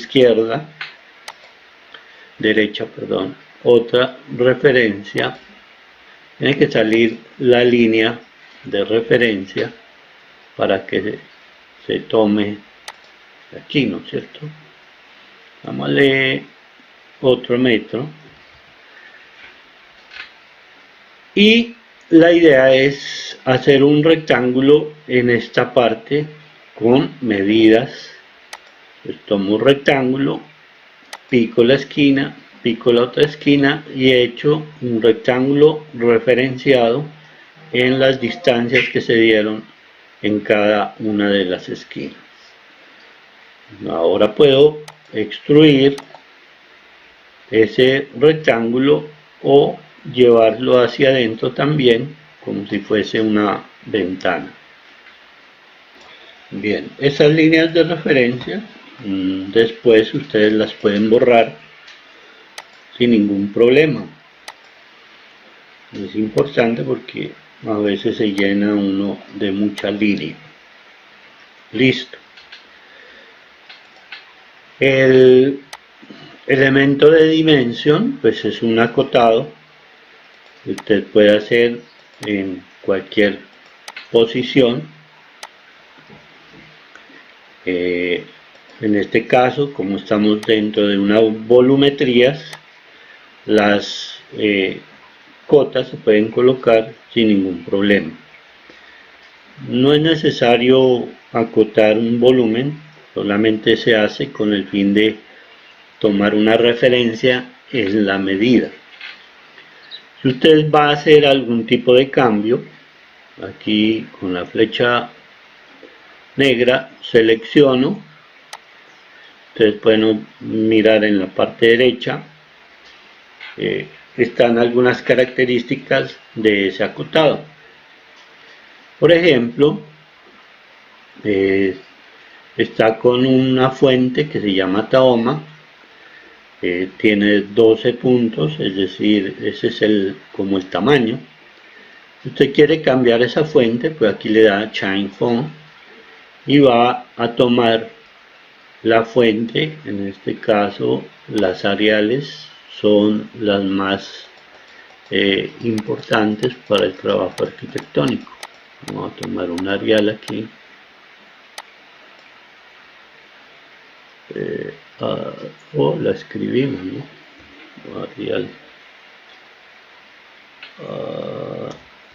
derecha, otra referencia. Tiene que salir la línea de referencia para que se tome aquí, ¿no es cierto? Dámosle otro metro. Y la idea es hacer un rectángulo en esta parte con medidas. Pues tomo un rectángulo, pico la esquina, pico la otra esquina y he hecho un rectángulo referenciado en las distancias que se dieron en cada una de las esquinas. Ahora puedo extruir ese rectángulo o llevarlo hacia adentro también, como si fuese una ventana. Bien, esas líneas de referencia después ustedes las pueden borrar sin ningún problema. Es importante porque a veces se llena uno de mucha línea. Listo. El elemento de dimensión pues es un acotado que usted puede hacer en cualquier posición. En este caso, como estamos dentro de una volumetrías, las cotas se pueden colocar sin ningún problema. No es necesario acotar un volumen, solamente se hace con el fin de tomar una referencia en la medida. Si usted va a hacer algún tipo de cambio, aquí con la flecha negra selecciono. Ustedes pueden mirar en la parte derecha, están algunas características de ese acotado. Por ejemplo, está con una fuente que se llama Tahoma, tiene 12 puntos, es decir, ese es como el tamaño. Si usted quiere cambiar esa fuente, pues aquí le da Change Font y va a tomar la fuente. En este caso las Ariales son las más importantes para el trabajo arquitectónico. Vamos a tomar un Arial aquí. O la escribimos, ¿no? Arial.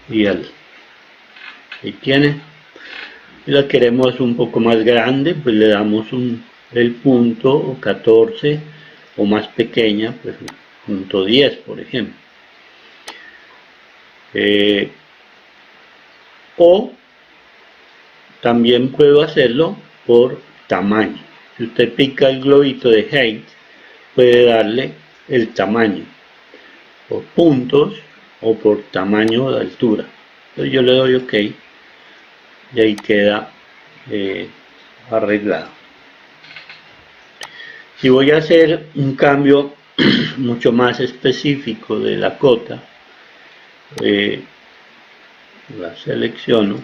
Arial. Ahí tiene. Si la queremos un poco más grande, pues le damos el punto 14, o más pequeña, pues punto 10, por ejemplo. O también puedo hacerlo por tamaño. Si usted pica el globito de height, puede darle el tamaño por puntos o por tamaño de altura. Entonces yo le doy OK y ahí queda arreglado. Si voy a hacer un cambio mucho más específico de la cota, la selecciono,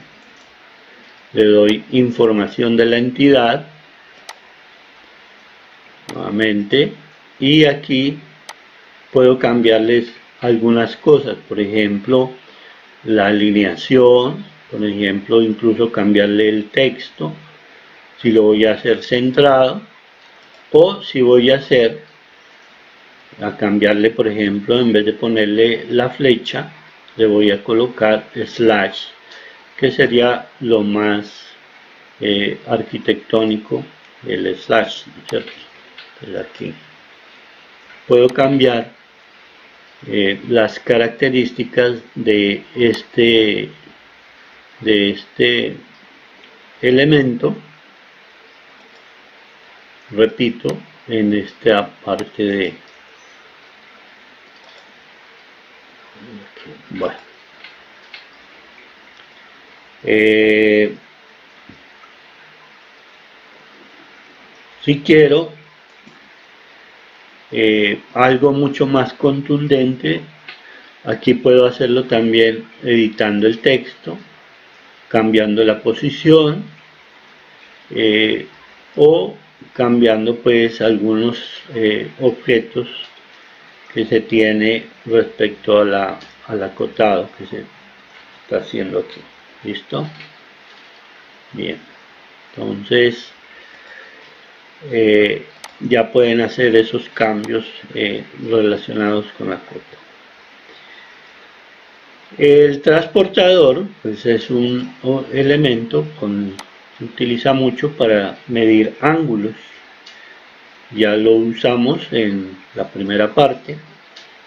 le doy información de la entidad nuevamente y aquí puedo cambiarles algunas cosas, por ejemplo la alineación, por ejemplo incluso cambiarle el texto si lo voy a hacer centrado, o si voy a cambiarle, por ejemplo, en vez de ponerle la flecha, le voy a colocar slash, que sería lo más arquitectónico, el slash, ¿no es cierto? Entonces aquí puedo cambiar las características de este elemento, repito, en esta parte de bueno, si quiero algo mucho más contundente, aquí puedo hacerlo también editando el texto, cambiando la posición o cambiando pues algunos objetos que se tiene respecto al acotado que se está haciendo aquí. ¿Listo? Bien, entonces ya pueden hacer esos cambios relacionados con la cota. El transportador pues es un elemento se utiliza mucho para medir ángulos. Ya lo usamos en la primera parte.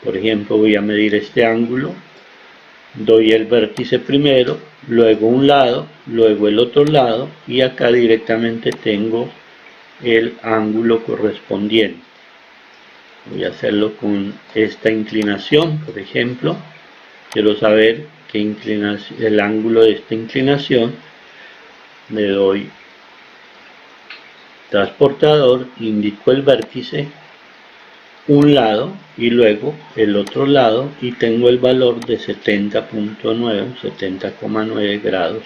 Por ejemplo, voy a medir este ángulo, doy el vértice primero, luego un lado, luego el otro lado, y acá directamente tengo el ángulo correspondiente. Voy a hacerlo con esta inclinación, por ejemplo. Quiero saber qué inclinación, el ángulo de esta inclinación. Le doy transportador, indico el vértice, un lado y luego el otro lado, y tengo el valor de 70.9, 70,9 grados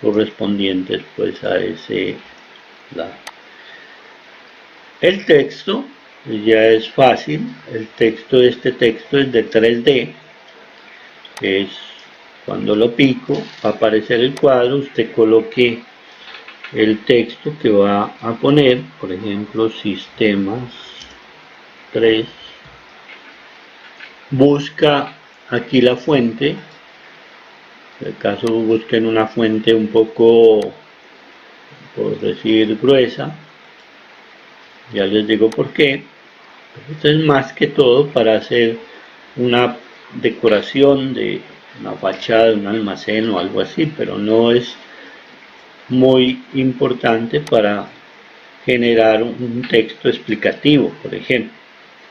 correspondientes pues a ese lado. El texto ya es fácil. Este texto es de 3D, que es cuando lo pico va a aparecer el cuadro. Usted coloque el texto que va a poner, por ejemplo, sistemas 3, busca aquí la fuente. En el caso busquen una fuente un poco, por decir, gruesa. Ya les digo por qué. Esto es más que todo para hacer una decoración de una fachada de un almacén o algo así, pero no es muy importante para generar un texto explicativo, por ejemplo.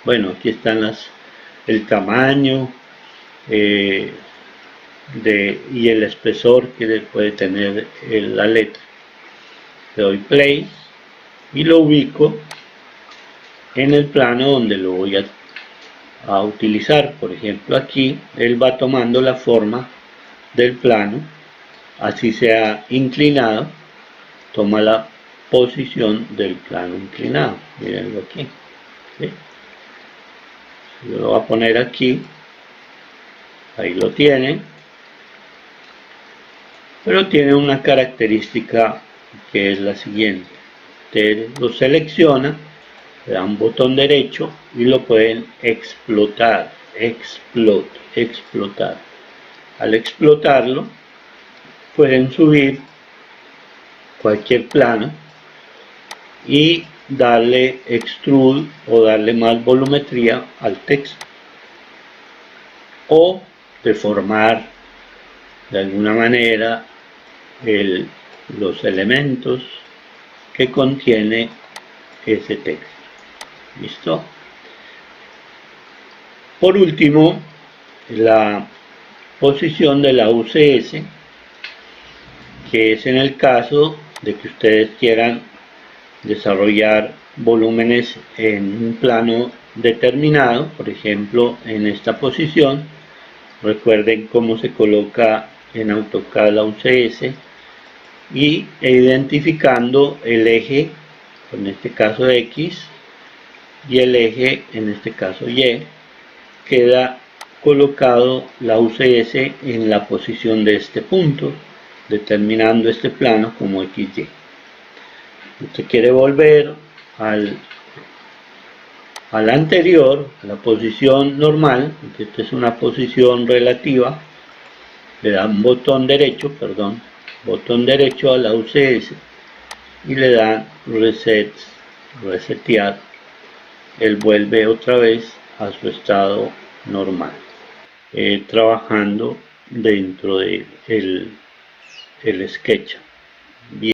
Bueno, aquí están el tamaño y el espesor que puede tener la letra. Le doy play y lo ubico en el plano donde lo voy a utilizar. Por ejemplo, aquí él va tomando la forma del plano, así sea inclinado, toma la posición del plano inclinado. Mírenlo aquí, ¿sí? Yo lo voy a poner aquí, ahí lo tienen, pero tiene una característica que es la siguiente. Usted lo selecciona, le da un botón derecho y lo pueden explotar. Explotar. Al explotarlo pueden subir cualquier plano y darle extrude o darle más volumetría al texto, o deformar de alguna manera los elementos que contiene ese texto. ¿Listo? Por último, la posición de la UCS, que es en el caso de que ustedes quieran desarrollar volúmenes en un plano determinado, por ejemplo en esta posición. Recuerden cómo se coloca en AutoCAD la UCS y identificando el eje, en este caso X, y el eje, en este caso Y, queda colocado la UCS en la posición de este punto, determinando este plano como XY. Usted quiere volver al anterior, a la posición normal, que esta es una posición relativa, le da un botón derecho a la UCS y le dan resetear. Él vuelve otra vez a su estado normal, trabajando dentro de el SketchUp.